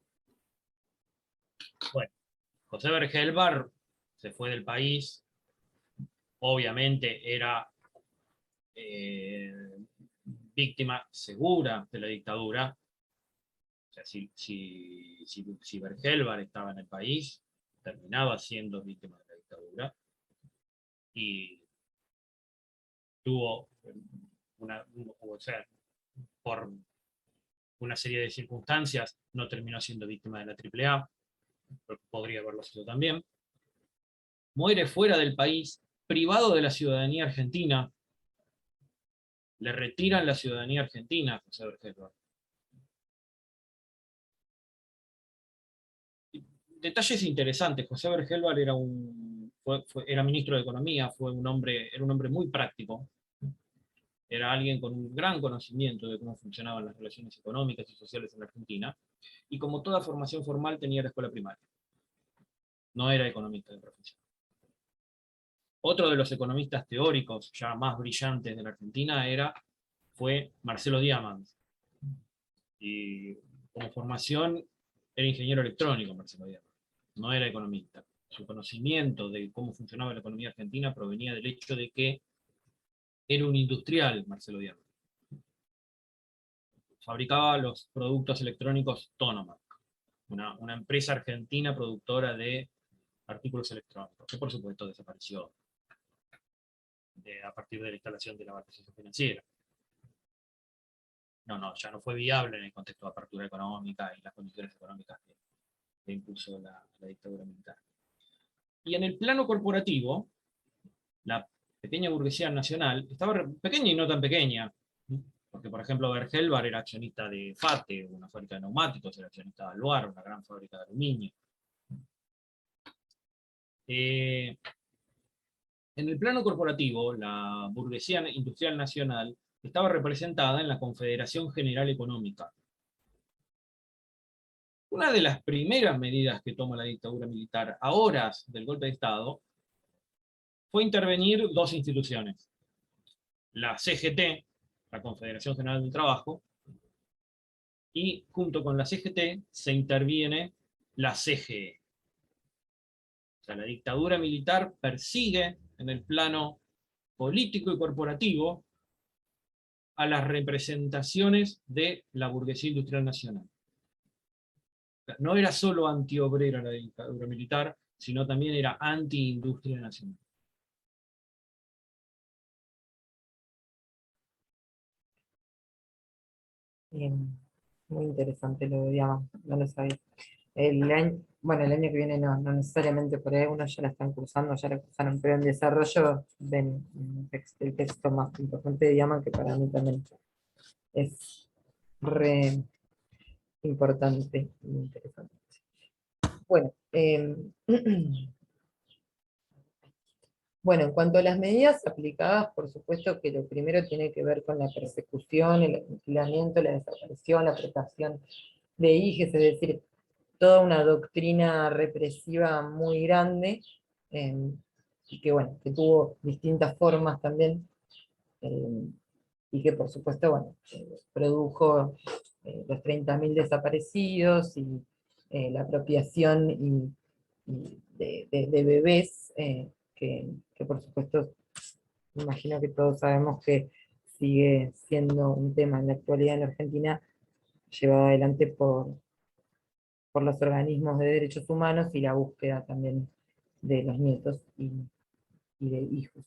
Bueno, José Bergelbar se fue del país, obviamente era víctima segura de la dictadura. O sea, si Bergelbar estaba en el país, terminaba siendo víctima de la dictadura, y tuvo o sea, por una serie de circunstancias, no terminó siendo víctima de la AAA, podría haberlo sido también. Muere fuera del país, privado de la ciudadanía argentina. Le retiran la ciudadanía argentina a José Bergelbar. Detalles interesantes. José Bergelbar era ministro de Economía, era un hombre muy práctico. Era alguien con un gran conocimiento de cómo funcionaban las relaciones económicas y sociales en la Argentina, y como toda formación formal tenía la escuela primaria. No era economista de profesión. Otro de los economistas teóricos ya más brillantes de la Argentina fue Marcelo Diamant. Y como formación era ingeniero electrónico Marcelo Diamant. No era economista. Su conocimiento de cómo funcionaba la economía argentina provenía del hecho de que era un industrial Marcelo Diamant. Fabricaba los productos electrónicos Tonomac, una empresa argentina productora de artículos electrónicos, que por supuesto desapareció a partir de la instalación de la banca financiera. Ya no fue viable en el contexto de apertura económica y las condiciones económicas que impuso la dictadura militar. Y en el plano corporativo, la pequeña burguesía nacional estaba pequeña y no tan pequeña, porque por ejemplo Bergelbar era accionista de FATE, una fábrica de neumáticos, era accionista de Aluar, una gran fábrica de aluminio. En el plano corporativo, la burguesía industrial nacional estaba representada en la Confederación General Económica. Una de las primeras medidas que toma la dictadura militar a horas del golpe de Estado fue intervenir dos instituciones. La CGT, la Confederación General del Trabajo, y junto con la CGT se interviene la CGE. O sea, la dictadura militar persigue en el plano político y corporativo a las representaciones de la burguesía industrial nacional. No era solo antiobrera la dictadura militar, sino también era anti-industria nacional. Bien, muy interesante lo de Diamant, no lo sabía. El año que viene no necesariamente, por ahí unos ya la están cursando, ya la cursaron, pero en desarrollo ven el texto más importante de Diamant, que para mí también es re importante y interesante. Bueno, bueno, en cuanto a las medidas aplicadas, por supuesto que lo primero tiene que ver con la persecución, el aniquilamiento, la desaparición, la protección de hijes, es decir, toda una doctrina represiva muy grande, y que bueno, que tuvo distintas formas también, y que por supuesto, bueno, produjo los 30.000 desaparecidos y la apropiación de bebés, que por supuesto, me imagino que todos sabemos que sigue siendo un tema en la actualidad en Argentina, llevado adelante por los organismos de derechos humanos y la búsqueda también de los nietos y de hijos.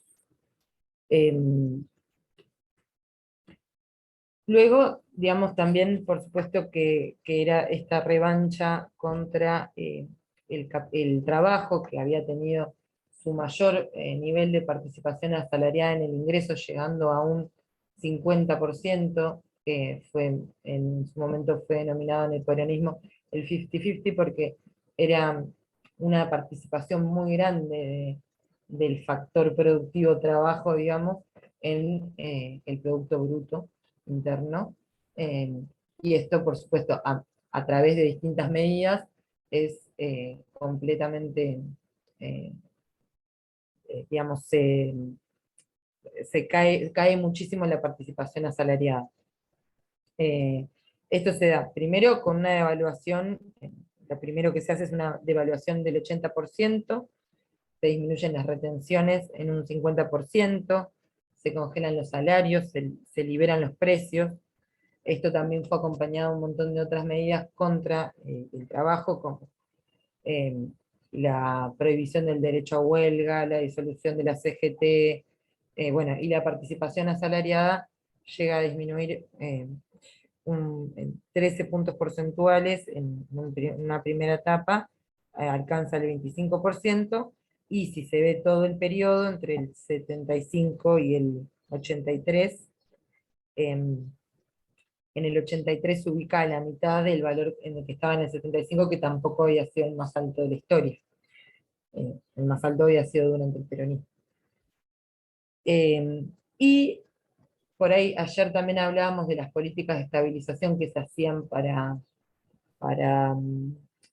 Luego, digamos, también, por supuesto, que era esta revancha contra el trabajo, que había tenido su mayor nivel de participación asalariada en el ingreso, llegando a un 50%, que en su momento fue denominado en el peronismo el 50-50, porque era una participación muy grande del factor productivo trabajo, digamos, en el Producto Bruto Interno, y esto, por supuesto, a través de distintas medidas, es completamente, digamos, cae muchísimo la participación asalariada. Esto se da primero con una devaluación, lo primero que se hace es una devaluación del 80%, se disminuyen las retenciones en un 50%, se congelan los salarios, se liberan los precios. Esto también fue acompañado de un montón de otras medidas contra el trabajo, como la prohibición del derecho a huelga, la disolución de la CGT, bueno, y la participación asalariada llega a disminuir en 13 puntos porcentuales en una primera etapa, alcanza el 25%, y si se ve todo el periodo entre el 75 y el 83, en el 83 se ubica a la mitad del valor en el que estaba en el 75, que tampoco había sido el más alto de la historia. El más alto había sido durante el peronismo. Y por ahí ayer también hablábamos de las políticas de estabilización que se hacían para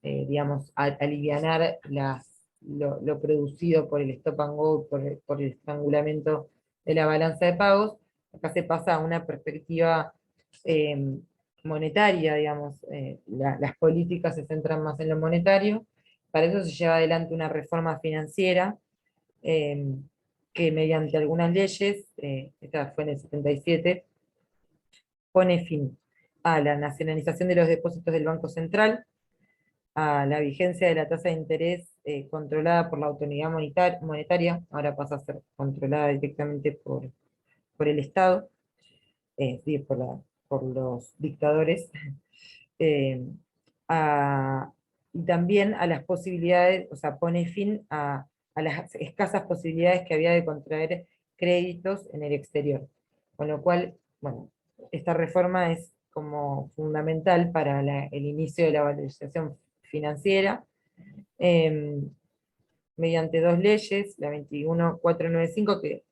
digamos, alivianar lo producido por el stop and go, por el estrangulamiento de la balanza de pagos. Acá se pasa a una perspectiva monetaria, digamos, las políticas se centran más en lo monetario. Para eso se lleva adelante una reforma financiera que mediante algunas leyes, esta fue en el 77, pone fin a la nacionalización de los depósitos del Banco Central, a la vigencia de la tasa de interés controlada por la autoridad monetaria, ahora pasa a ser controlada directamente por el Estado, sí, por los dictadores, eh, y también a las posibilidades, o sea, pone fin a las escasas posibilidades que había de contraer créditos en el exterior. Con lo cual, bueno, esta reforma es como fundamental para el inicio de la valorización financiera, mediante dos leyes, la 21495, que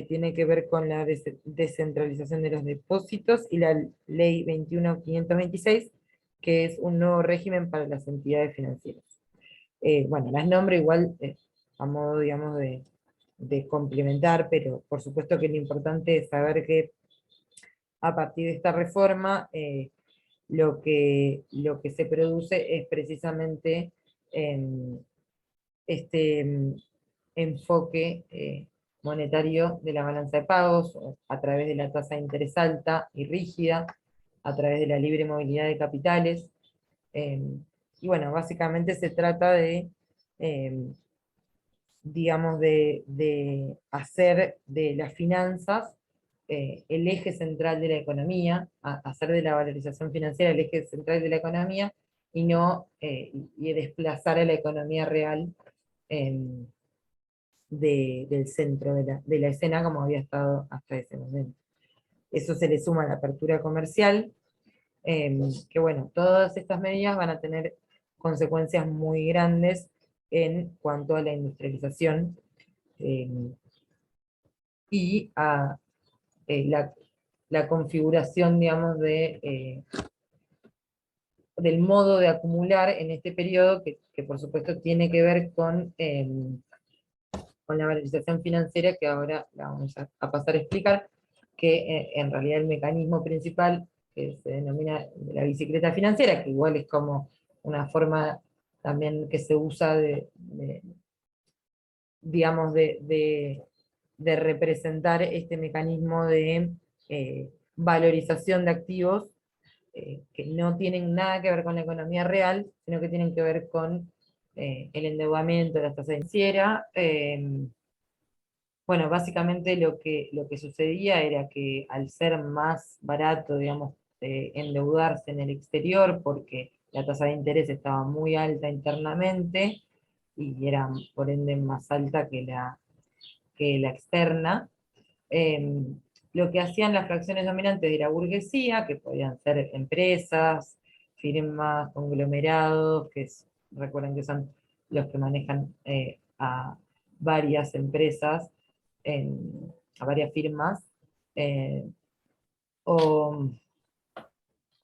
tiene que ver con la descentralización de los depósitos, y la ley 21526, que es un nuevo régimen para las entidades financieras. Bueno, las nombro igual a modo, digamos, de complementar, pero por supuesto que lo importante es saber que a partir de esta reforma, lo que se produce es precisamente este enfoque monetario de la balanza de pagos, a través de la tasa de interés alta y rígida, a través de la libre movilidad de capitales. Y bueno, básicamente se trata de, digamos, de hacer de las finanzas el eje central de la economía, hacer de la valorización financiera el eje central de la economía, y no y desplazar a la economía real del centro de la escena como había estado hasta ese momento. Eso se le suma a la apertura comercial, que bueno, todas estas medidas van a tener consecuencias muy grandes en cuanto a la industrialización y a la configuración, digamos, del modo de acumular en este periodo, que por supuesto tiene que ver con la valorización financiera, que ahora la vamos a pasar a explicar, que en realidad el mecanismo principal, que se denomina la bicicleta financiera, que igual es como una forma también que se usa digamos, de representar este mecanismo de valorización de activos que no tienen nada que ver con la economía real, sino que tienen que ver con el endeudamiento, la tasa financiera. Bueno, básicamente lo que sucedía era que al ser más barato, digamos, endeudarse en el exterior, porque la tasa de interés estaba muy alta internamente, y era por ende más alta que la externa, eh, lo que hacían las fracciones dominantes de la burguesía, que podían ser empresas, firmas, conglomerados, recuerden que son los que manejan a varias empresas, a varias firmas, o,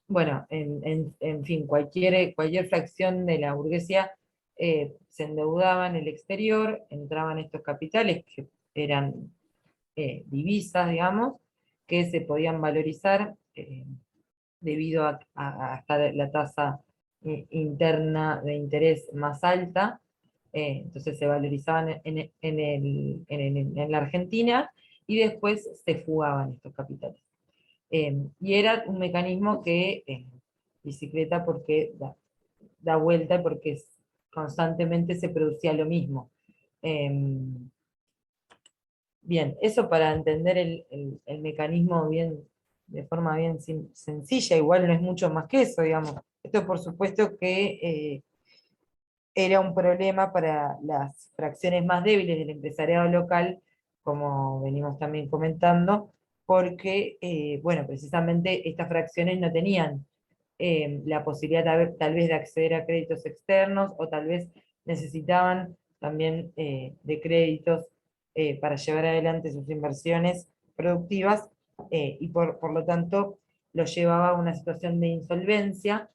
bueno, en fin, cualquier fracción de la burguesía se endeudaba en el exterior, entraban estos capitales que eran divisas, digamos, que se podían valorizar debido a estar la tasa interna de interés más alta. Entonces se valorizaban en la Argentina, y después se fugaban estos capitales. Y era un mecanismo que, bicicleta, porque da vuelta, porque constantemente se producía lo mismo. Bien, eso para entender el mecanismo bien, de forma bien sencilla, igual no es mucho más que eso, digamos. Esto por supuesto que era un problema para las fracciones más débiles del empresariado local, como venimos también comentando, porque, bueno, precisamente estas fracciones no tenían la posibilidad tal vez de acceder a créditos externos, o tal vez necesitaban también de créditos para llevar adelante sus inversiones productivas, y por lo tanto lo llevaba a una situación de insolvencia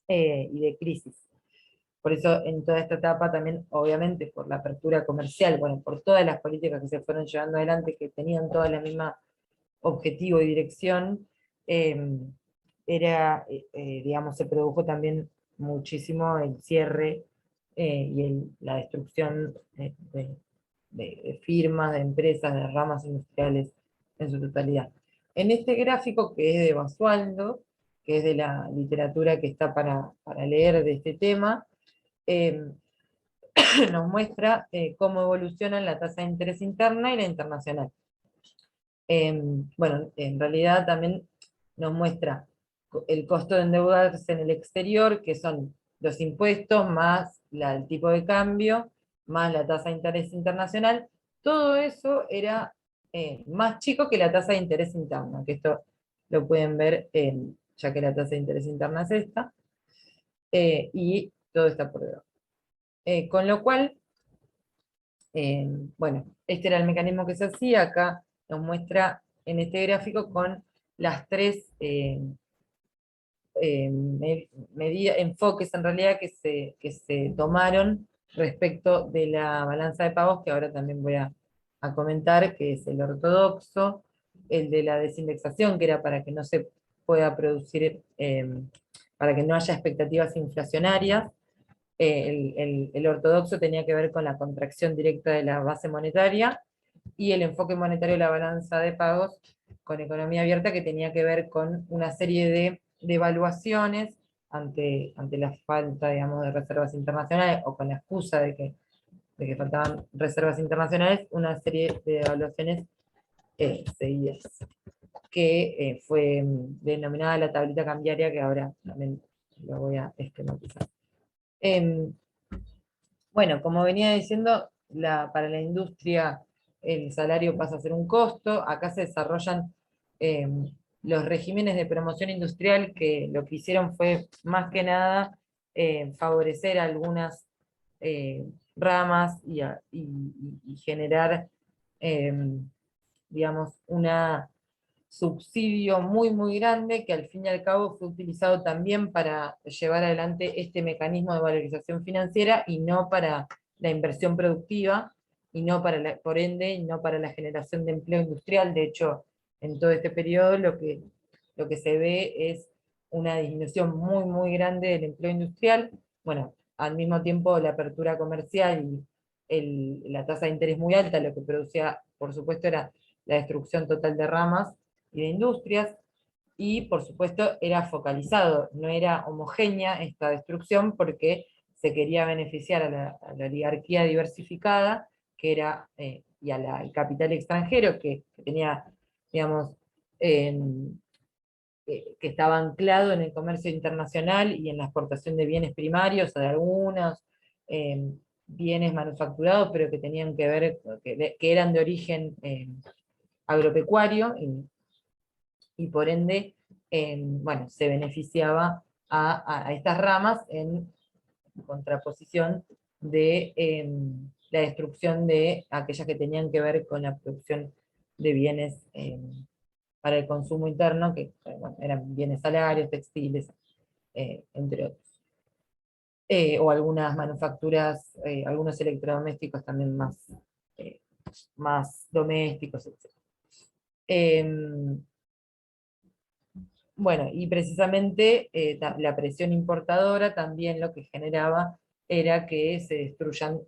y de crisis. Por eso en toda esta etapa también, obviamente, por la apertura comercial, bueno, por todas las políticas que se fueron llevando adelante, que tenían toda la misma objetivo y dirección, digamos, se produjo también muchísimo el cierre y la destrucción de firmas, de empresas, de ramas industriales en su totalidad. En este gráfico, que es de Basualdo, que es de la literatura que está para leer de este tema, nos muestra cómo evolucionan la tasa de interés interna y la internacional. Bueno, en realidad también nos muestra el costo de endeudarse en el exterior, que son los impuestos más el tipo de cambio, más la tasa de interés internacional. Todo eso era más chico que la tasa de interés interna, que esto lo pueden ver, ya que la tasa de interés interna es esta, y todo está por debajo. Con lo cual, bueno, este era el mecanismo que se hacía. Acá nos muestra en este gráfico con las tres enfoques en realidad que se tomaron respecto de la balanza de pagos, que ahora también voy a comentar, que es el ortodoxo, el de la desindexación, que era para que no se pueda producir, para que no haya expectativas inflacionarias. El ortodoxo tenía que ver con la contracción directa de la base monetaria, y el enfoque monetario de la balanza de pagos con economía abierta, que tenía que ver con una serie de devaluaciones ante la falta, digamos, de reservas internacionales, o con la excusa de que faltaban reservas internacionales, una serie de devaluaciones seguidas, que fue denominada la tablita cambiaria, que ahora también lo voy a esquematizar. Bueno, como venía diciendo, para la industria el salario pasa a ser un costo. Acá se desarrollan eh, los regímenes de promoción industrial, que lo que hicieron fue más que nada favorecer algunas ramas y generar, eh, digamos, una subsidio muy, muy grande, que al fin y al cabo fue utilizado también para llevar adelante este mecanismo de valorización financiera, y no para la inversión productiva, y no para por ende, y no para la generación de empleo industrial. De hecho, en todo este periodo lo que se ve es una disminución muy, muy grande del empleo industrial. Bueno, al mismo tiempo la apertura comercial y la tasa de interés muy alta, lo que producía, por supuesto, era la destrucción total de ramas y de industrias, y por supuesto era focalizado, no era homogénea esta destrucción, porque se quería beneficiar a la oligarquía diversificada, que era, y al capital extranjero, que tenía, digamos, que estaba anclado en el comercio internacional y en la exportación de bienes primarios, o de algunos bienes manufacturados, pero que tenían que ver, que eran de origen agropecuario, y por ende, bueno, se beneficiaba a estas ramas, en contraposición de la destrucción de aquellas que tenían que ver con la producción de bienes para el consumo interno, que bueno, eran bienes salarios, textiles, entre otros. O algunas manufacturas, algunos electrodomésticos también eh, más domésticos, etc. Bueno, y precisamente la presión importadora también lo que generaba era que se destruyan,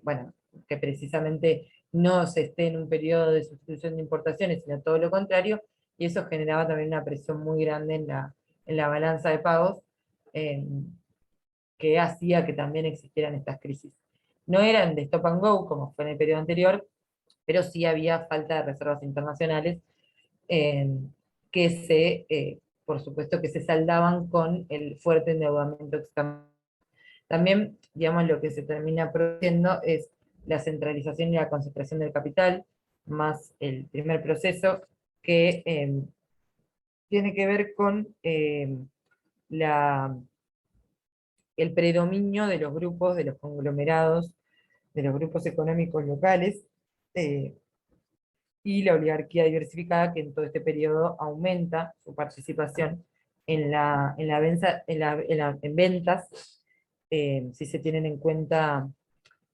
bueno, que precisamente no se esté en un periodo de sustitución de importaciones, sino todo lo contrario, y eso generaba también una presión muy grande en la balanza de pagos, eh, que hacía que también existieran estas crisis. No eran de stop and go, como fue en el periodo anterior, pero sí había falta de reservas internacionales que por supuesto, que se saldaban con el fuerte endeudamiento externo. También, digamos, lo que se termina produciendo es la centralización y la concentración del capital, más el primer proceso, que tiene que ver con el predominio de los grupos, de los conglomerados, de los grupos económicos locales, y la oligarquía diversificada, que en todo este periodo aumenta su participación en ventas, si se tienen en cuenta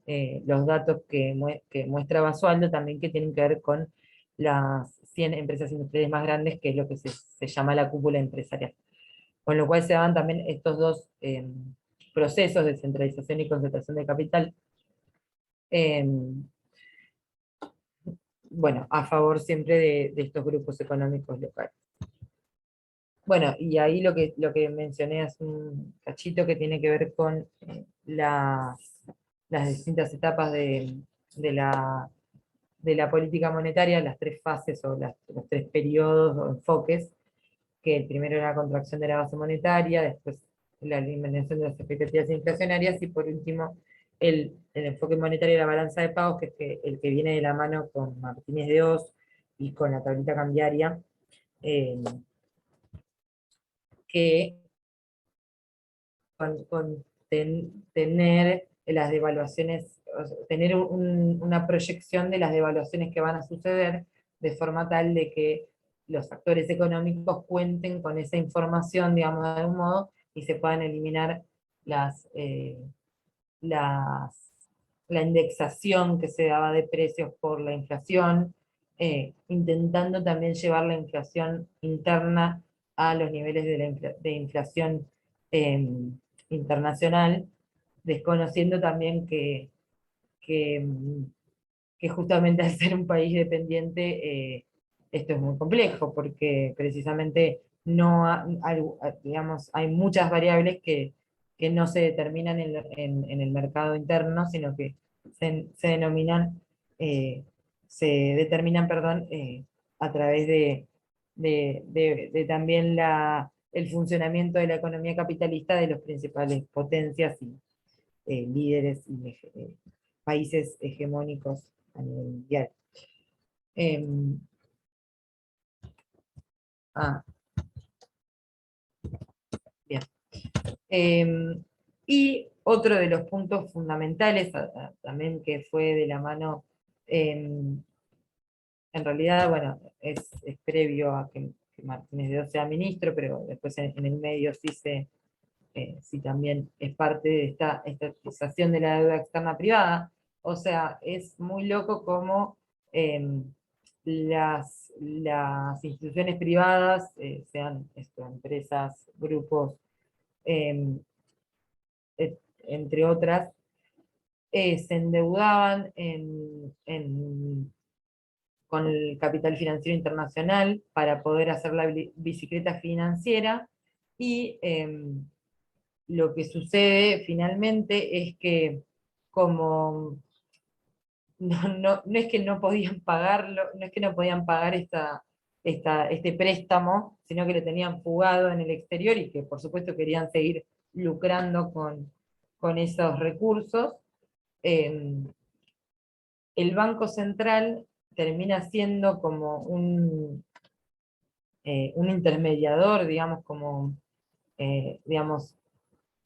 los datos que muestra Basualdo, también, que tienen que ver con las 100 empresas industriales más grandes, que es lo que se llama la cúpula empresarial. Con lo cual se daban también estos dos procesos de centralización y concentración de capital, bueno, a favor siempre de estos grupos económicos locales. Bueno, y ahí lo que mencioné hace un cachito, que tiene que ver con las distintas etapas de la política monetaria, las tres fases o los tres periodos o enfoques, que el primero era la contracción de la base monetaria, después la eliminación de las expectativas inflacionarias, y por último el enfoque monetario de la balanza de pagos, que es el que viene de la mano con Martínez de Oz y con la tablita cambiaria, que con tener las devaluaciones, o sea, tener una proyección de las devaluaciones que van a suceder, de forma tal de que los actores económicos cuenten con esa información, digamos, de algún modo, y se puedan eliminar la indexación que se daba de precios por la inflación, intentando también llevar la inflación interna a los niveles de inflación internacional, desconociendo también que, que justamente al ser un país dependiente, esto es muy complejo, porque precisamente digamos, hay muchas variables que no se determinan en el mercado interno, sino que se denominan, se determinan, perdón, a través de también el funcionamiento de la economía capitalista de los principales potencias y líderes y países hegemónicos a nivel mundial. Bien. Y otro de los puntos fundamentales, también, que fue de la mano, en realidad, bueno, es previo a que Martínez de Oz sea ministro, pero después en el medio sí también es parte de esta estatización de la deuda externa privada. O sea, es muy loco cómo las instituciones privadas, sean empresas, grupos, entre otras, se endeudaban con el capital financiero internacional para poder hacer la bicicleta financiera, y lo que sucede finalmente es que, como no es que no podían pagarlo, no es que no podían pagar este préstamo, sino que lo tenían fugado en el exterior, y que por supuesto querían seguir lucrando con esos recursos, el Banco Central termina siendo como un intermediador, digamos, digamos,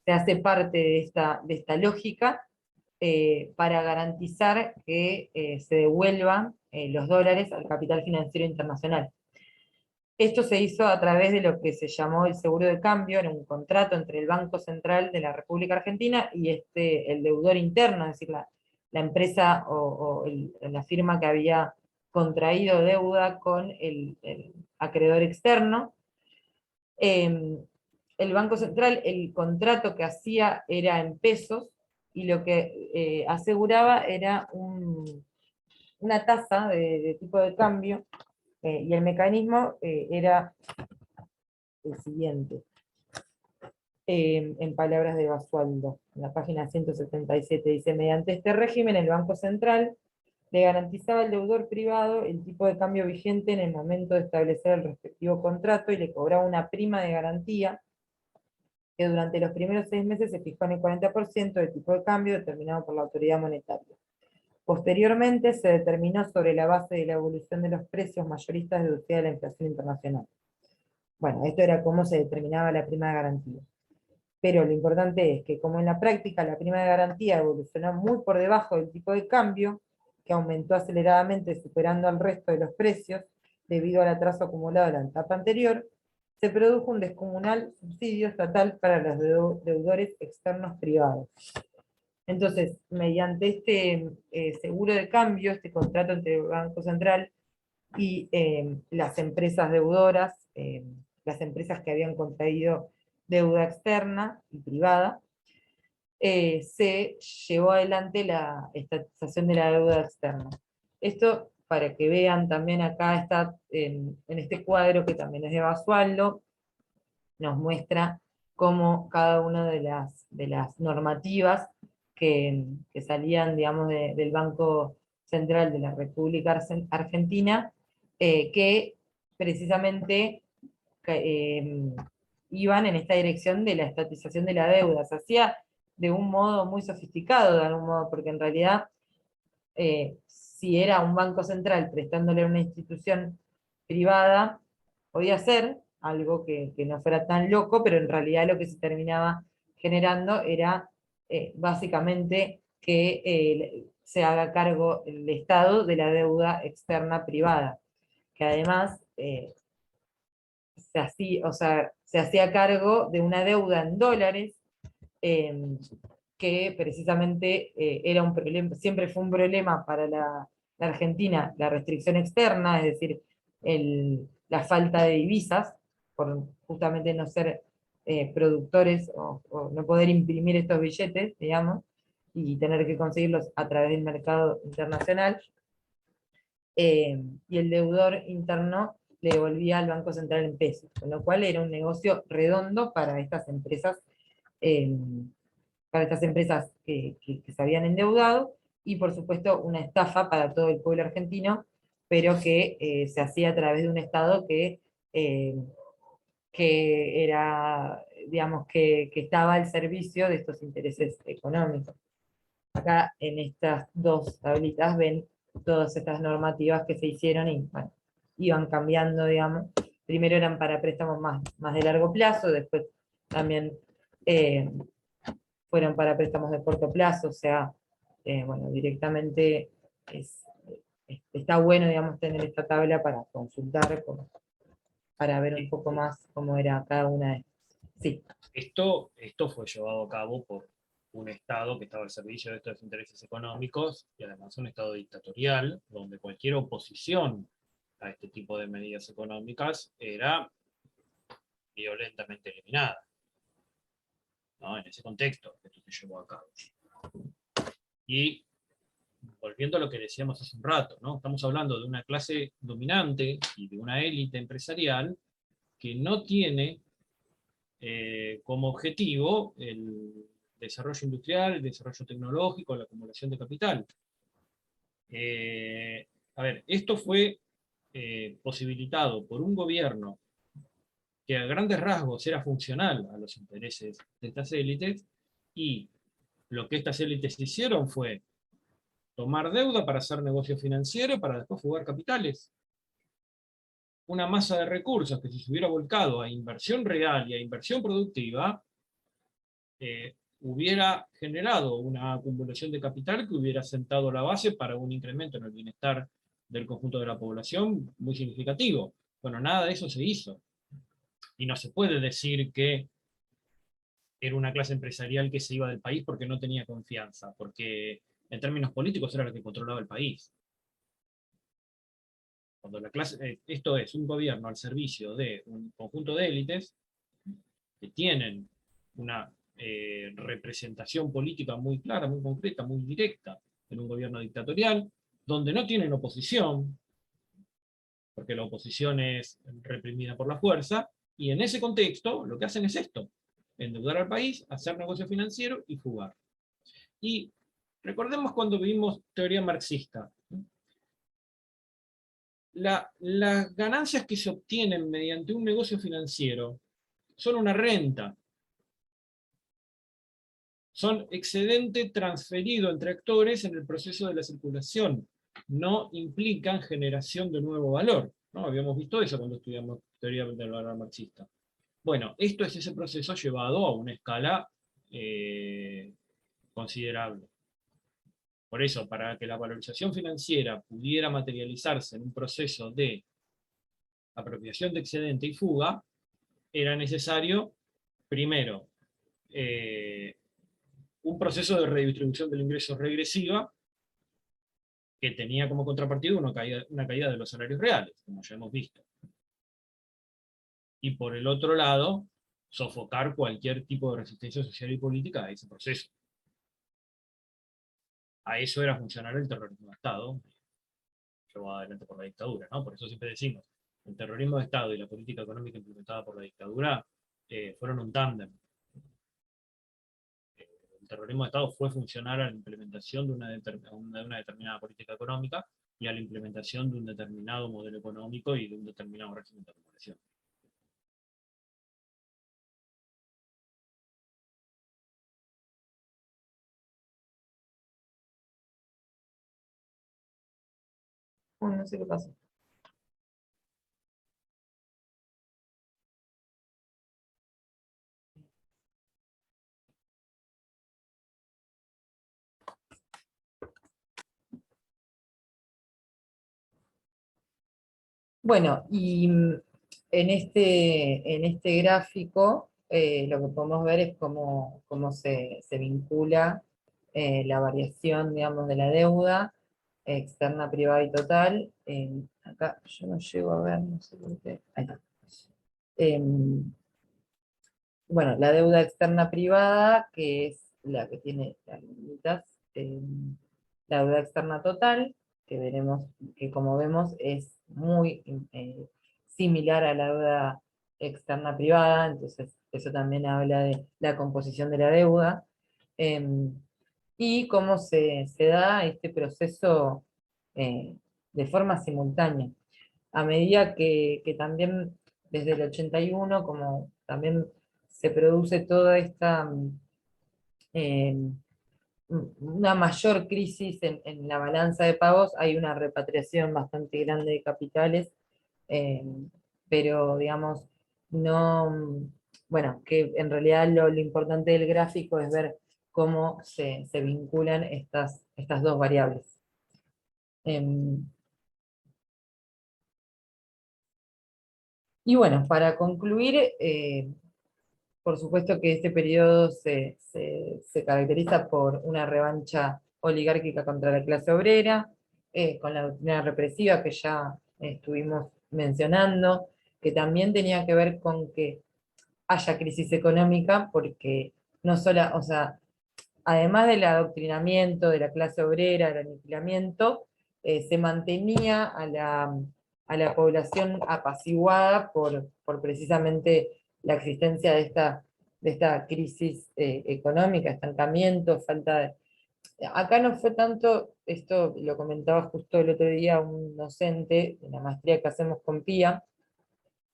se hace parte de esta lógica, para garantizar que se devuelvan los dólares al capital financiero internacional. Esto se hizo a través de lo que se llamó el seguro de cambio, era un contrato entre el Banco Central de la República Argentina y el deudor interno, es decir, la empresa o la firma que había contraído deuda con el acreedor externo. El Banco Central, el contrato que hacía era en pesos, y lo que aseguraba era una tasa de tipo de cambio, y el mecanismo era el siguiente, en palabras de Basualdo, en la página 177, dice: mediante este régimen el Banco Central le garantizaba al deudor privado el tipo de cambio vigente en el momento de establecer el respectivo contrato y le cobraba una prima de garantía que durante los primeros 6 meses se fijó en el 40% del tipo de cambio determinado por la autoridad monetaria. Posteriormente se determinó sobre la base de la evolución de los precios mayoristas deducida de la inflación internacional. Bueno, esto era cómo se determinaba la prima de garantía. Pero lo importante es que, como en la práctica la prima de garantía evolucionó muy por debajo del tipo de cambio, que aumentó aceleradamente superando al resto de los precios, debido al atraso acumulado en la etapa anterior, se produjo un descomunal subsidio estatal para los deudores externos privados. Entonces, mediante este seguro de cambio, este contrato entre el Banco Central y las empresas deudoras, las empresas que habían contraído deuda externa y privada, se llevó adelante la estatización de la deuda externa. Esto, para que vean también acá está en este cuadro que también es de Basualdo, nos muestra cómo cada una de las normativas que salían, digamos, del Banco Central de la República Argentina, que precisamente iban en esta dirección de la estatización de la deuda. Se hacía de un modo muy sofisticado, de algún modo, porque en realidad, si era un banco central prestándole a una institución privada, podía ser algo que no fuera tan loco, pero en realidad lo que se terminaba generando era básicamente que se haga cargo el Estado de la deuda externa privada, que además se hacía cargo de una deuda en dólares, que precisamente era un problema, siempre fue un problema para la Argentina, la restricción externa, es decir, la falta de divisas, por justamente no ser productores o no poder imprimir estos billetes, digamos, y tener que conseguirlos a través del mercado internacional, y el deudor interno le devolvía al Banco Central en pesos, con lo cual era un negocio redondo para estas empresas, eh, que se habían endeudado, y por supuesto una estafa para todo el pueblo argentino, pero que se hacía a través de un Estado eh, que era, digamos, que estaba al servicio de estos intereses económicos. Acá en estas dos tablitas ven todas estas normativas que se hicieron y bueno, iban cambiando, digamos. Primero eran para préstamos más de largo plazo, después también fueron para préstamos de corto plazo, o sea, bueno, directamente está bueno, digamos, tener esta tabla para consultar, para ver un poco más cómo era cada una de estas. Sí. Esto fue llevado a cabo por un Estado que estaba al servicio de estos intereses económicos, y además un Estado dictatorial, donde cualquier oposición a este tipo de medidas económicas era violentamente eliminada, ¿no? En ese contexto esto se llevó a cabo. Y volviendo a lo que decíamos hace un rato, ¿no? Estamos hablando de una clase dominante y de una élite empresarial que no tiene como objetivo el desarrollo industrial, el desarrollo tecnológico, la acumulación de capital. A ver, esto fue posibilitado por un gobierno que a grandes rasgos era funcional a los intereses de estas élites, y lo que estas élites hicieron fue tomar deuda para hacer negocio financiero para después fugar capitales. Una masa de recursos que si se hubiera volcado a inversión real y a inversión productiva, hubiera generado una acumulación de capital que hubiera sentado la base para un incremento en el bienestar del conjunto de la población muy significativo. Bueno, nada de eso se hizo. Y no se puede decir que era una clase empresarial que se iba del país porque no tenía confianza, porque en términos políticos era la que controlaba el país. Cuando esto es un gobierno al servicio de un conjunto de élites que tienen una representación política muy clara, muy concreta, muy directa en un gobierno dictatorial, donde no tienen oposición, porque la oposición es reprimida por la fuerza, y en ese contexto lo que hacen es esto: endeudar al país, hacer negocio financiero y fugar. Y recordemos cuando vimos teoría marxista, las ganancias que se obtienen mediante un negocio financiero son una renta. Son excedente transferido entre actores en el proceso de la circulación. No implican generación de nuevo valor, ¿no? Habíamos visto eso cuando estudiamos teoría del valor marxista. Bueno, esto es ese proceso llevado a una escala considerable. Por eso, para que la valorización financiera pudiera materializarse en un proceso de apropiación de excedente y fuga, era necesario, primero, un proceso de redistribución del ingreso regresiva, que tenía como contrapartida una caída de los salarios reales, como ya hemos visto. Y por el otro lado, sofocar cualquier tipo de resistencia social y política a ese proceso. A eso era funcionar el terrorismo de Estado, llevado adelante por la dictadura, ¿no? Por eso siempre decimos, el terrorismo de Estado y la política económica implementada por la dictadura fueron un tándem. El terrorismo de Estado fue funcionar a la implementación de una determinada política económica y a la implementación de un determinado modelo económico y de un determinado régimen de regulación. Uy, no sé qué pasó. Bueno, y en este gráfico lo que podemos ver es cómo se vincula la variación, digamos, de la deuda externa, privada y total. Acá yo no llego a ver, no sé por qué. Ahí está. Bueno, la deuda externa privada, que es la que tiene las límites, la deuda externa total, que veremos, que como vemos es muy similar a la deuda externa privada, entonces eso también habla de la composición de la deuda, y cómo se da este proceso de forma simultánea. A medida que también desde el 81, como también se produce toda esta una mayor crisis en la balanza de pagos, hay una repatriación bastante grande de capitales, eh, pero digamos, no, bueno, que en realidad lo importante del gráfico es ver cómo se vinculan estas dos variables. Y bueno, para concluir, por supuesto que este periodo se caracteriza por una revancha oligárquica contra la clase obrera, con la doctrina represiva que ya estuvimos mencionando, que también tenía que ver con que haya crisis económica, porque no solo, o sea, además del adoctrinamiento de la clase obrera, del aniquilamiento, se mantenía a la población apaciguada por precisamente la existencia de esta crisis económica, estancamiento, falta de... Acá no fue tanto, esto lo comentaba justo el otro día un docente de la maestría que hacemos con PIA,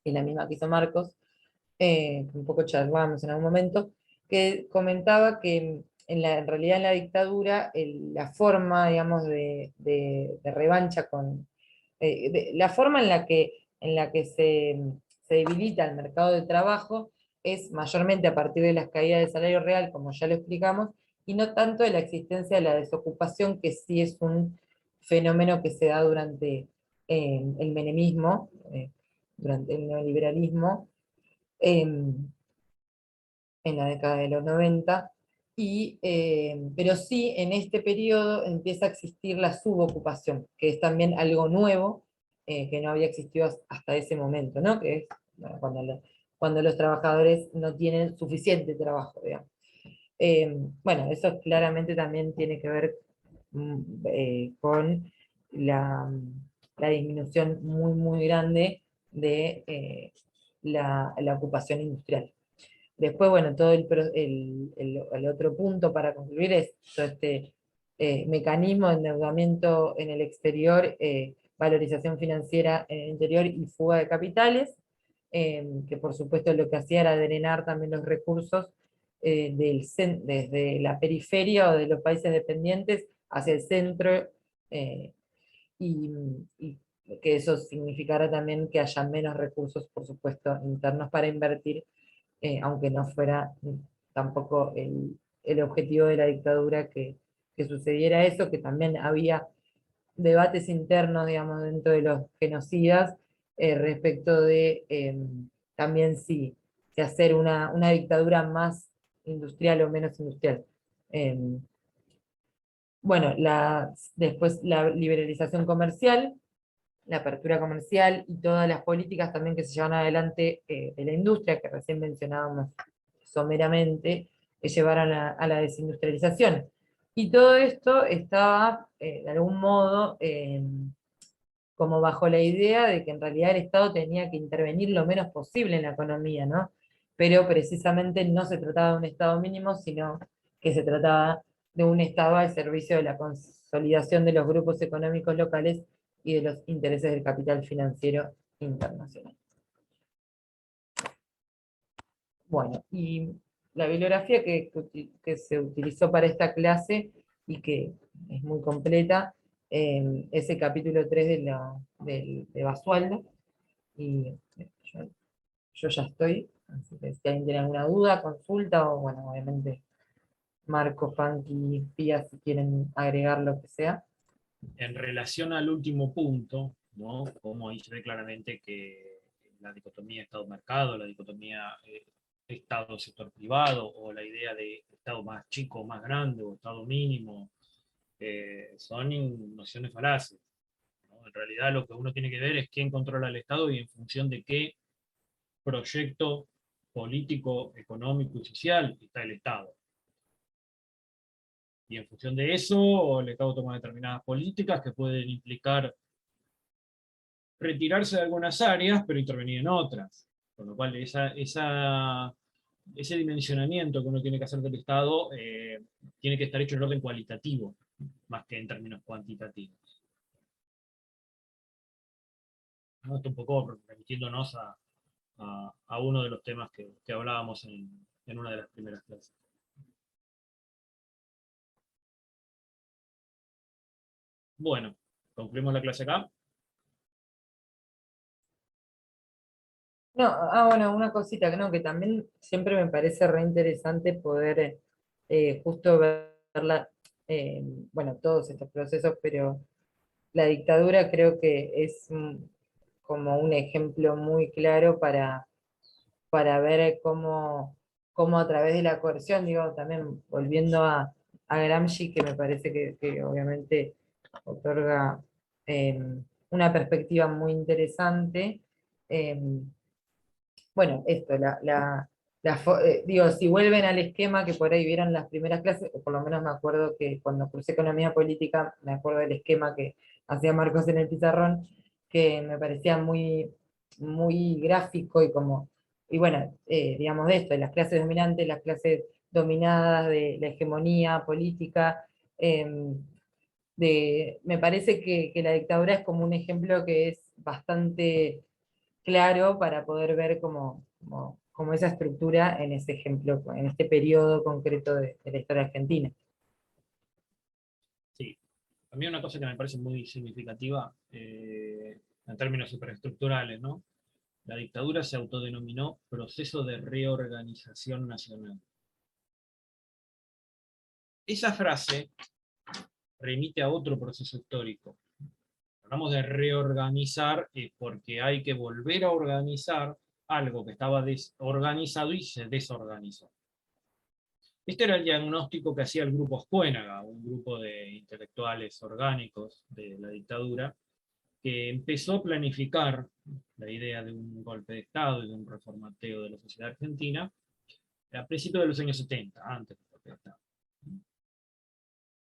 y la misma que hizo Marcos, un poco charlamos en algún momento, que comentaba que en realidad en la dictadura la forma, digamos, de revancha la forma en la que se debilita el mercado de trabajo es mayormente a partir de las caídas del salario real, como ya lo explicamos, y no tanto de la existencia de la desocupación, que sí es un fenómeno que se da durante el menemismo, durante el neoliberalismo, en la década de los 90, pero sí en este periodo empieza a existir la subocupación, que es también algo nuevo, que no había existido hasta ese momento, ¿no? Que es bueno, cuando los trabajadores no tienen suficiente trabajo, digamos. Bueno, eso claramente también tiene que ver con la disminución muy, muy grande de la ocupación industrial. Después, bueno, todo el otro punto para concluir es todo este mecanismo de endeudamiento en el exterior valorización financiera en el interior y fuga de capitales, que por supuesto lo que hacía era drenar también los recursos desde la periferia o de los países dependientes hacia el centro, eh, y, y que eso significara también que haya menos recursos, por supuesto, internos para invertir, aunque no fuera tampoco el objetivo de la dictadura que sucediera eso, que también había debates internos, digamos, dentro de los genocidas, respecto de también si hacer una dictadura más industrial o menos industrial. Bueno, después la liberalización comercial, la apertura comercial y todas las políticas también que se llevan adelante de la industria, que recién mencionábamos someramente, que llevaron a la desindustrialización. Y todo esto estaba, de algún modo, como bajo la idea de que en realidad el Estado tenía que intervenir lo menos posible en la economía, ¿no? Pero precisamente no se trataba de un Estado mínimo, sino que se trataba de un Estado al servicio de la consolidación de los grupos económicos locales y de los intereses del capital financiero internacional. Bueno, y la bibliografía que se utilizó para esta clase y que es muy completa, es el capítulo 3 de Basualdo, y yo ya estoy, así que si alguien tiene alguna duda, consulta, o bueno, obviamente Marco, Fanky, Pía, si quieren agregar lo que sea. En relación al último punto, ¿no? Como ahí se ve claramente que la dicotomía Estado-mercado, la dicotomía Estado-sector privado, o la idea de Estado más chico, más grande, o Estado mínimo, son nociones falaces, ¿no? En realidad lo que uno tiene que ver es quién controla el Estado y en función de qué proyecto político, económico y social está el Estado. Y en función de eso, el Estado toma determinadas políticas que pueden implicar retirarse de algunas áreas, pero intervenir en otras. Con lo cual, ese dimensionamiento que uno tiene que hacer del Estado tiene que estar hecho en orden cualitativo, más que en términos cuantitativos. ¿No? Esto un poco remitiéndonos a uno de los temas que hablábamos en una de las primeras clases. Bueno, concluimos la clase acá. No, bueno, una cosita, ¿no? Que también siempre me parece re interesante poder justo verla, bueno, todos estos procesos, pero la dictadura creo que es como un ejemplo muy claro para ver cómo a través de la coerción, digo, también volviendo a Gramsci, que me parece que obviamente otorga una perspectiva muy interesante. Bueno, esto, digo, si vuelven al esquema que por ahí vieron las primeras clases, o por lo menos me acuerdo que cuando cursé economía política, me acuerdo del esquema que hacía Marcos en el pizarrón, que me parecía muy, muy gráfico y bueno, digamos de esto, de las clases dominantes, las clases dominadas, de la hegemonía política, me parece que la dictadura es como un ejemplo que es bastante claro para poder ver como esa estructura en ese ejemplo, en este periodo concreto de la historia argentina. Sí, a mí una cosa que me parece muy significativa en términos superestructurales, ¿no? La dictadura se autodenominó proceso de reorganización nacional. Esa frase remite a otro proceso histórico. Hablamos de reorganizar porque hay que volver a organizar algo que estaba desorganizado y se desorganizó. Este era el diagnóstico que hacía el grupo Ascuénaga, un grupo de intelectuales orgánicos de la dictadura, que empezó a planificar la idea de un golpe de Estado y de un reformateo de la sociedad argentina a principios de los años 70, antes del golpe de Estado.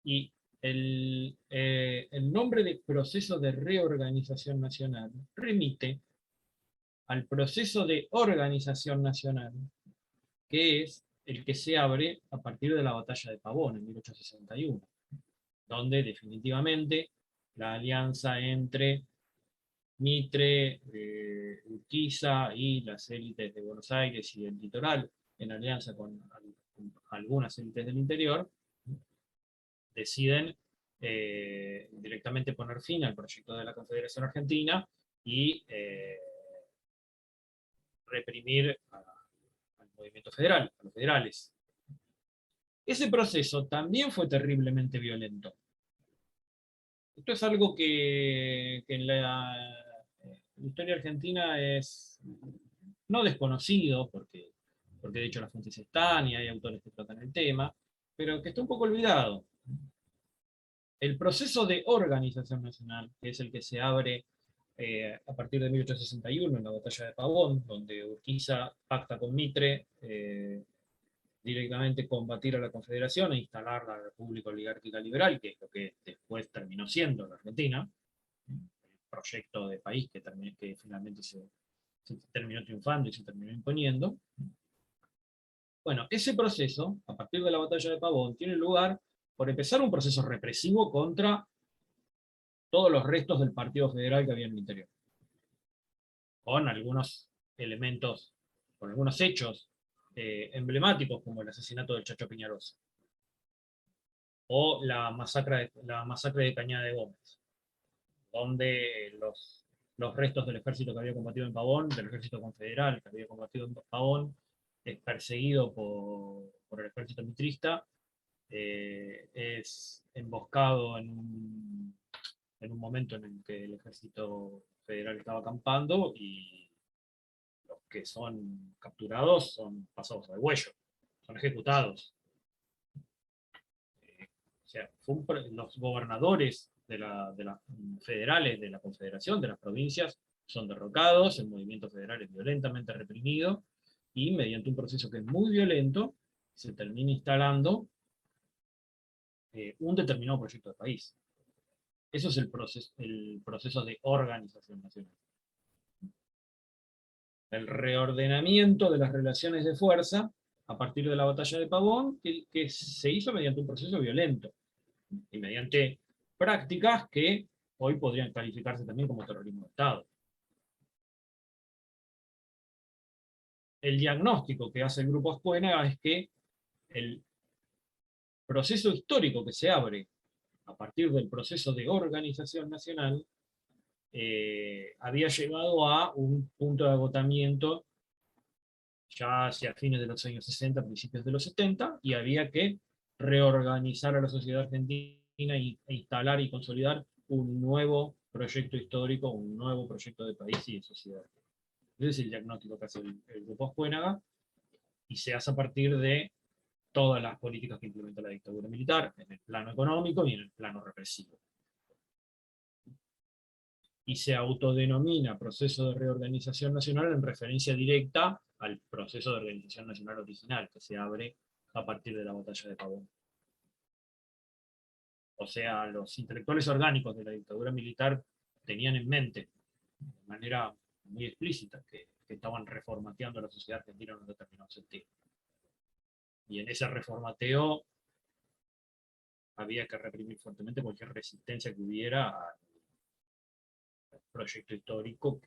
Y el nombre de proceso de reorganización nacional remite al proceso de organización nacional, que es el que se abre a partir de la batalla de Pavón en 1861, donde definitivamente la alianza entre Mitre, Urquiza y las élites de Buenos Aires y del litoral, en alianza con algunas élites del interior, deciden directamente poner fin al proyecto de la Confederación Argentina y reprimir al movimiento federal, a los federales. Ese proceso también fue terriblemente violento. Esto es algo que en la historia argentina es no desconocido, porque de hecho las fuentes están y hay autores que tratan el tema, pero que está un poco olvidado. El proceso de organización nacional, que es el que se abre a partir de 1861 en la batalla de Pavón, donde Urquiza pacta con Mitre directamente combatir a la Confederación e instalar la República Oligárquica Liberal, que es lo que después terminó siendo la Argentina, el proyecto de país que finalmente se terminó triunfando y se terminó imponiendo. Bueno, ese proceso, a partir de la batalla de Pavón, tiene lugar por empezar un proceso represivo contra todos los restos del Partido Federal que había en el interior. Con algunos elementos, con algunos hechos emblemáticos, como el asesinato del Chacho Piñarosa, o la masacre de Cañada de Gómez, donde los restos del ejército que había combatido en Pavón, del ejército confederal que había combatido en Pavón, perseguido por el ejército mitrista, es emboscado en un momento en el que el ejército federal estaba acampando y los que son capturados son pasados al huello, son ejecutados. O sea, los gobernadores de las federales, de la Confederación, de las provincias, son derrocados, el movimiento federal es violentamente reprimido, y mediante un proceso que es muy violento, se termina instalando un determinado proyecto de país. Eso es el proceso de organización nacional. El reordenamiento de las relaciones de fuerza a partir de la batalla de Pavón, que se hizo mediante un proceso violento y mediante prácticas que hoy podrían calificarse también como terrorismo de Estado. El diagnóstico que hace el Grupo Ascuénaga es que el proceso histórico que se abre a partir del proceso de organización nacional había llegado a un punto de agotamiento ya hacia fines de los años 60, principios de los 70, y había que reorganizar a la sociedad argentina e instalar y consolidar un nuevo proyecto histórico, un nuevo proyecto de país y de sociedad. Ese es el diagnóstico que hace el Grupo Ascuénaga, y se hace a partir de todas las políticas que implementa la dictadura militar, en el plano económico y en el plano represivo. Y se autodenomina proceso de reorganización nacional en referencia directa al proceso de organización nacional original, que se abre a partir de la batalla de Pavón. O sea, los intelectuales orgánicos de la dictadura militar tenían en mente, de manera muy explícita, que estaban reformateando la sociedad argentina en un determinado sentido. Y en ese reformateo había que reprimir fuertemente cualquier resistencia que hubiera al proyecto histórico,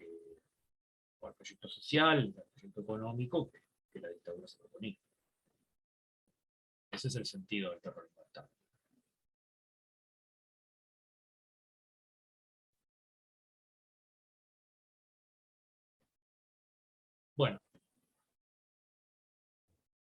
o al proyecto social, al proyecto económico que la dictadura se proponía. Ese es el sentido del terrorismo de Estado. Bueno,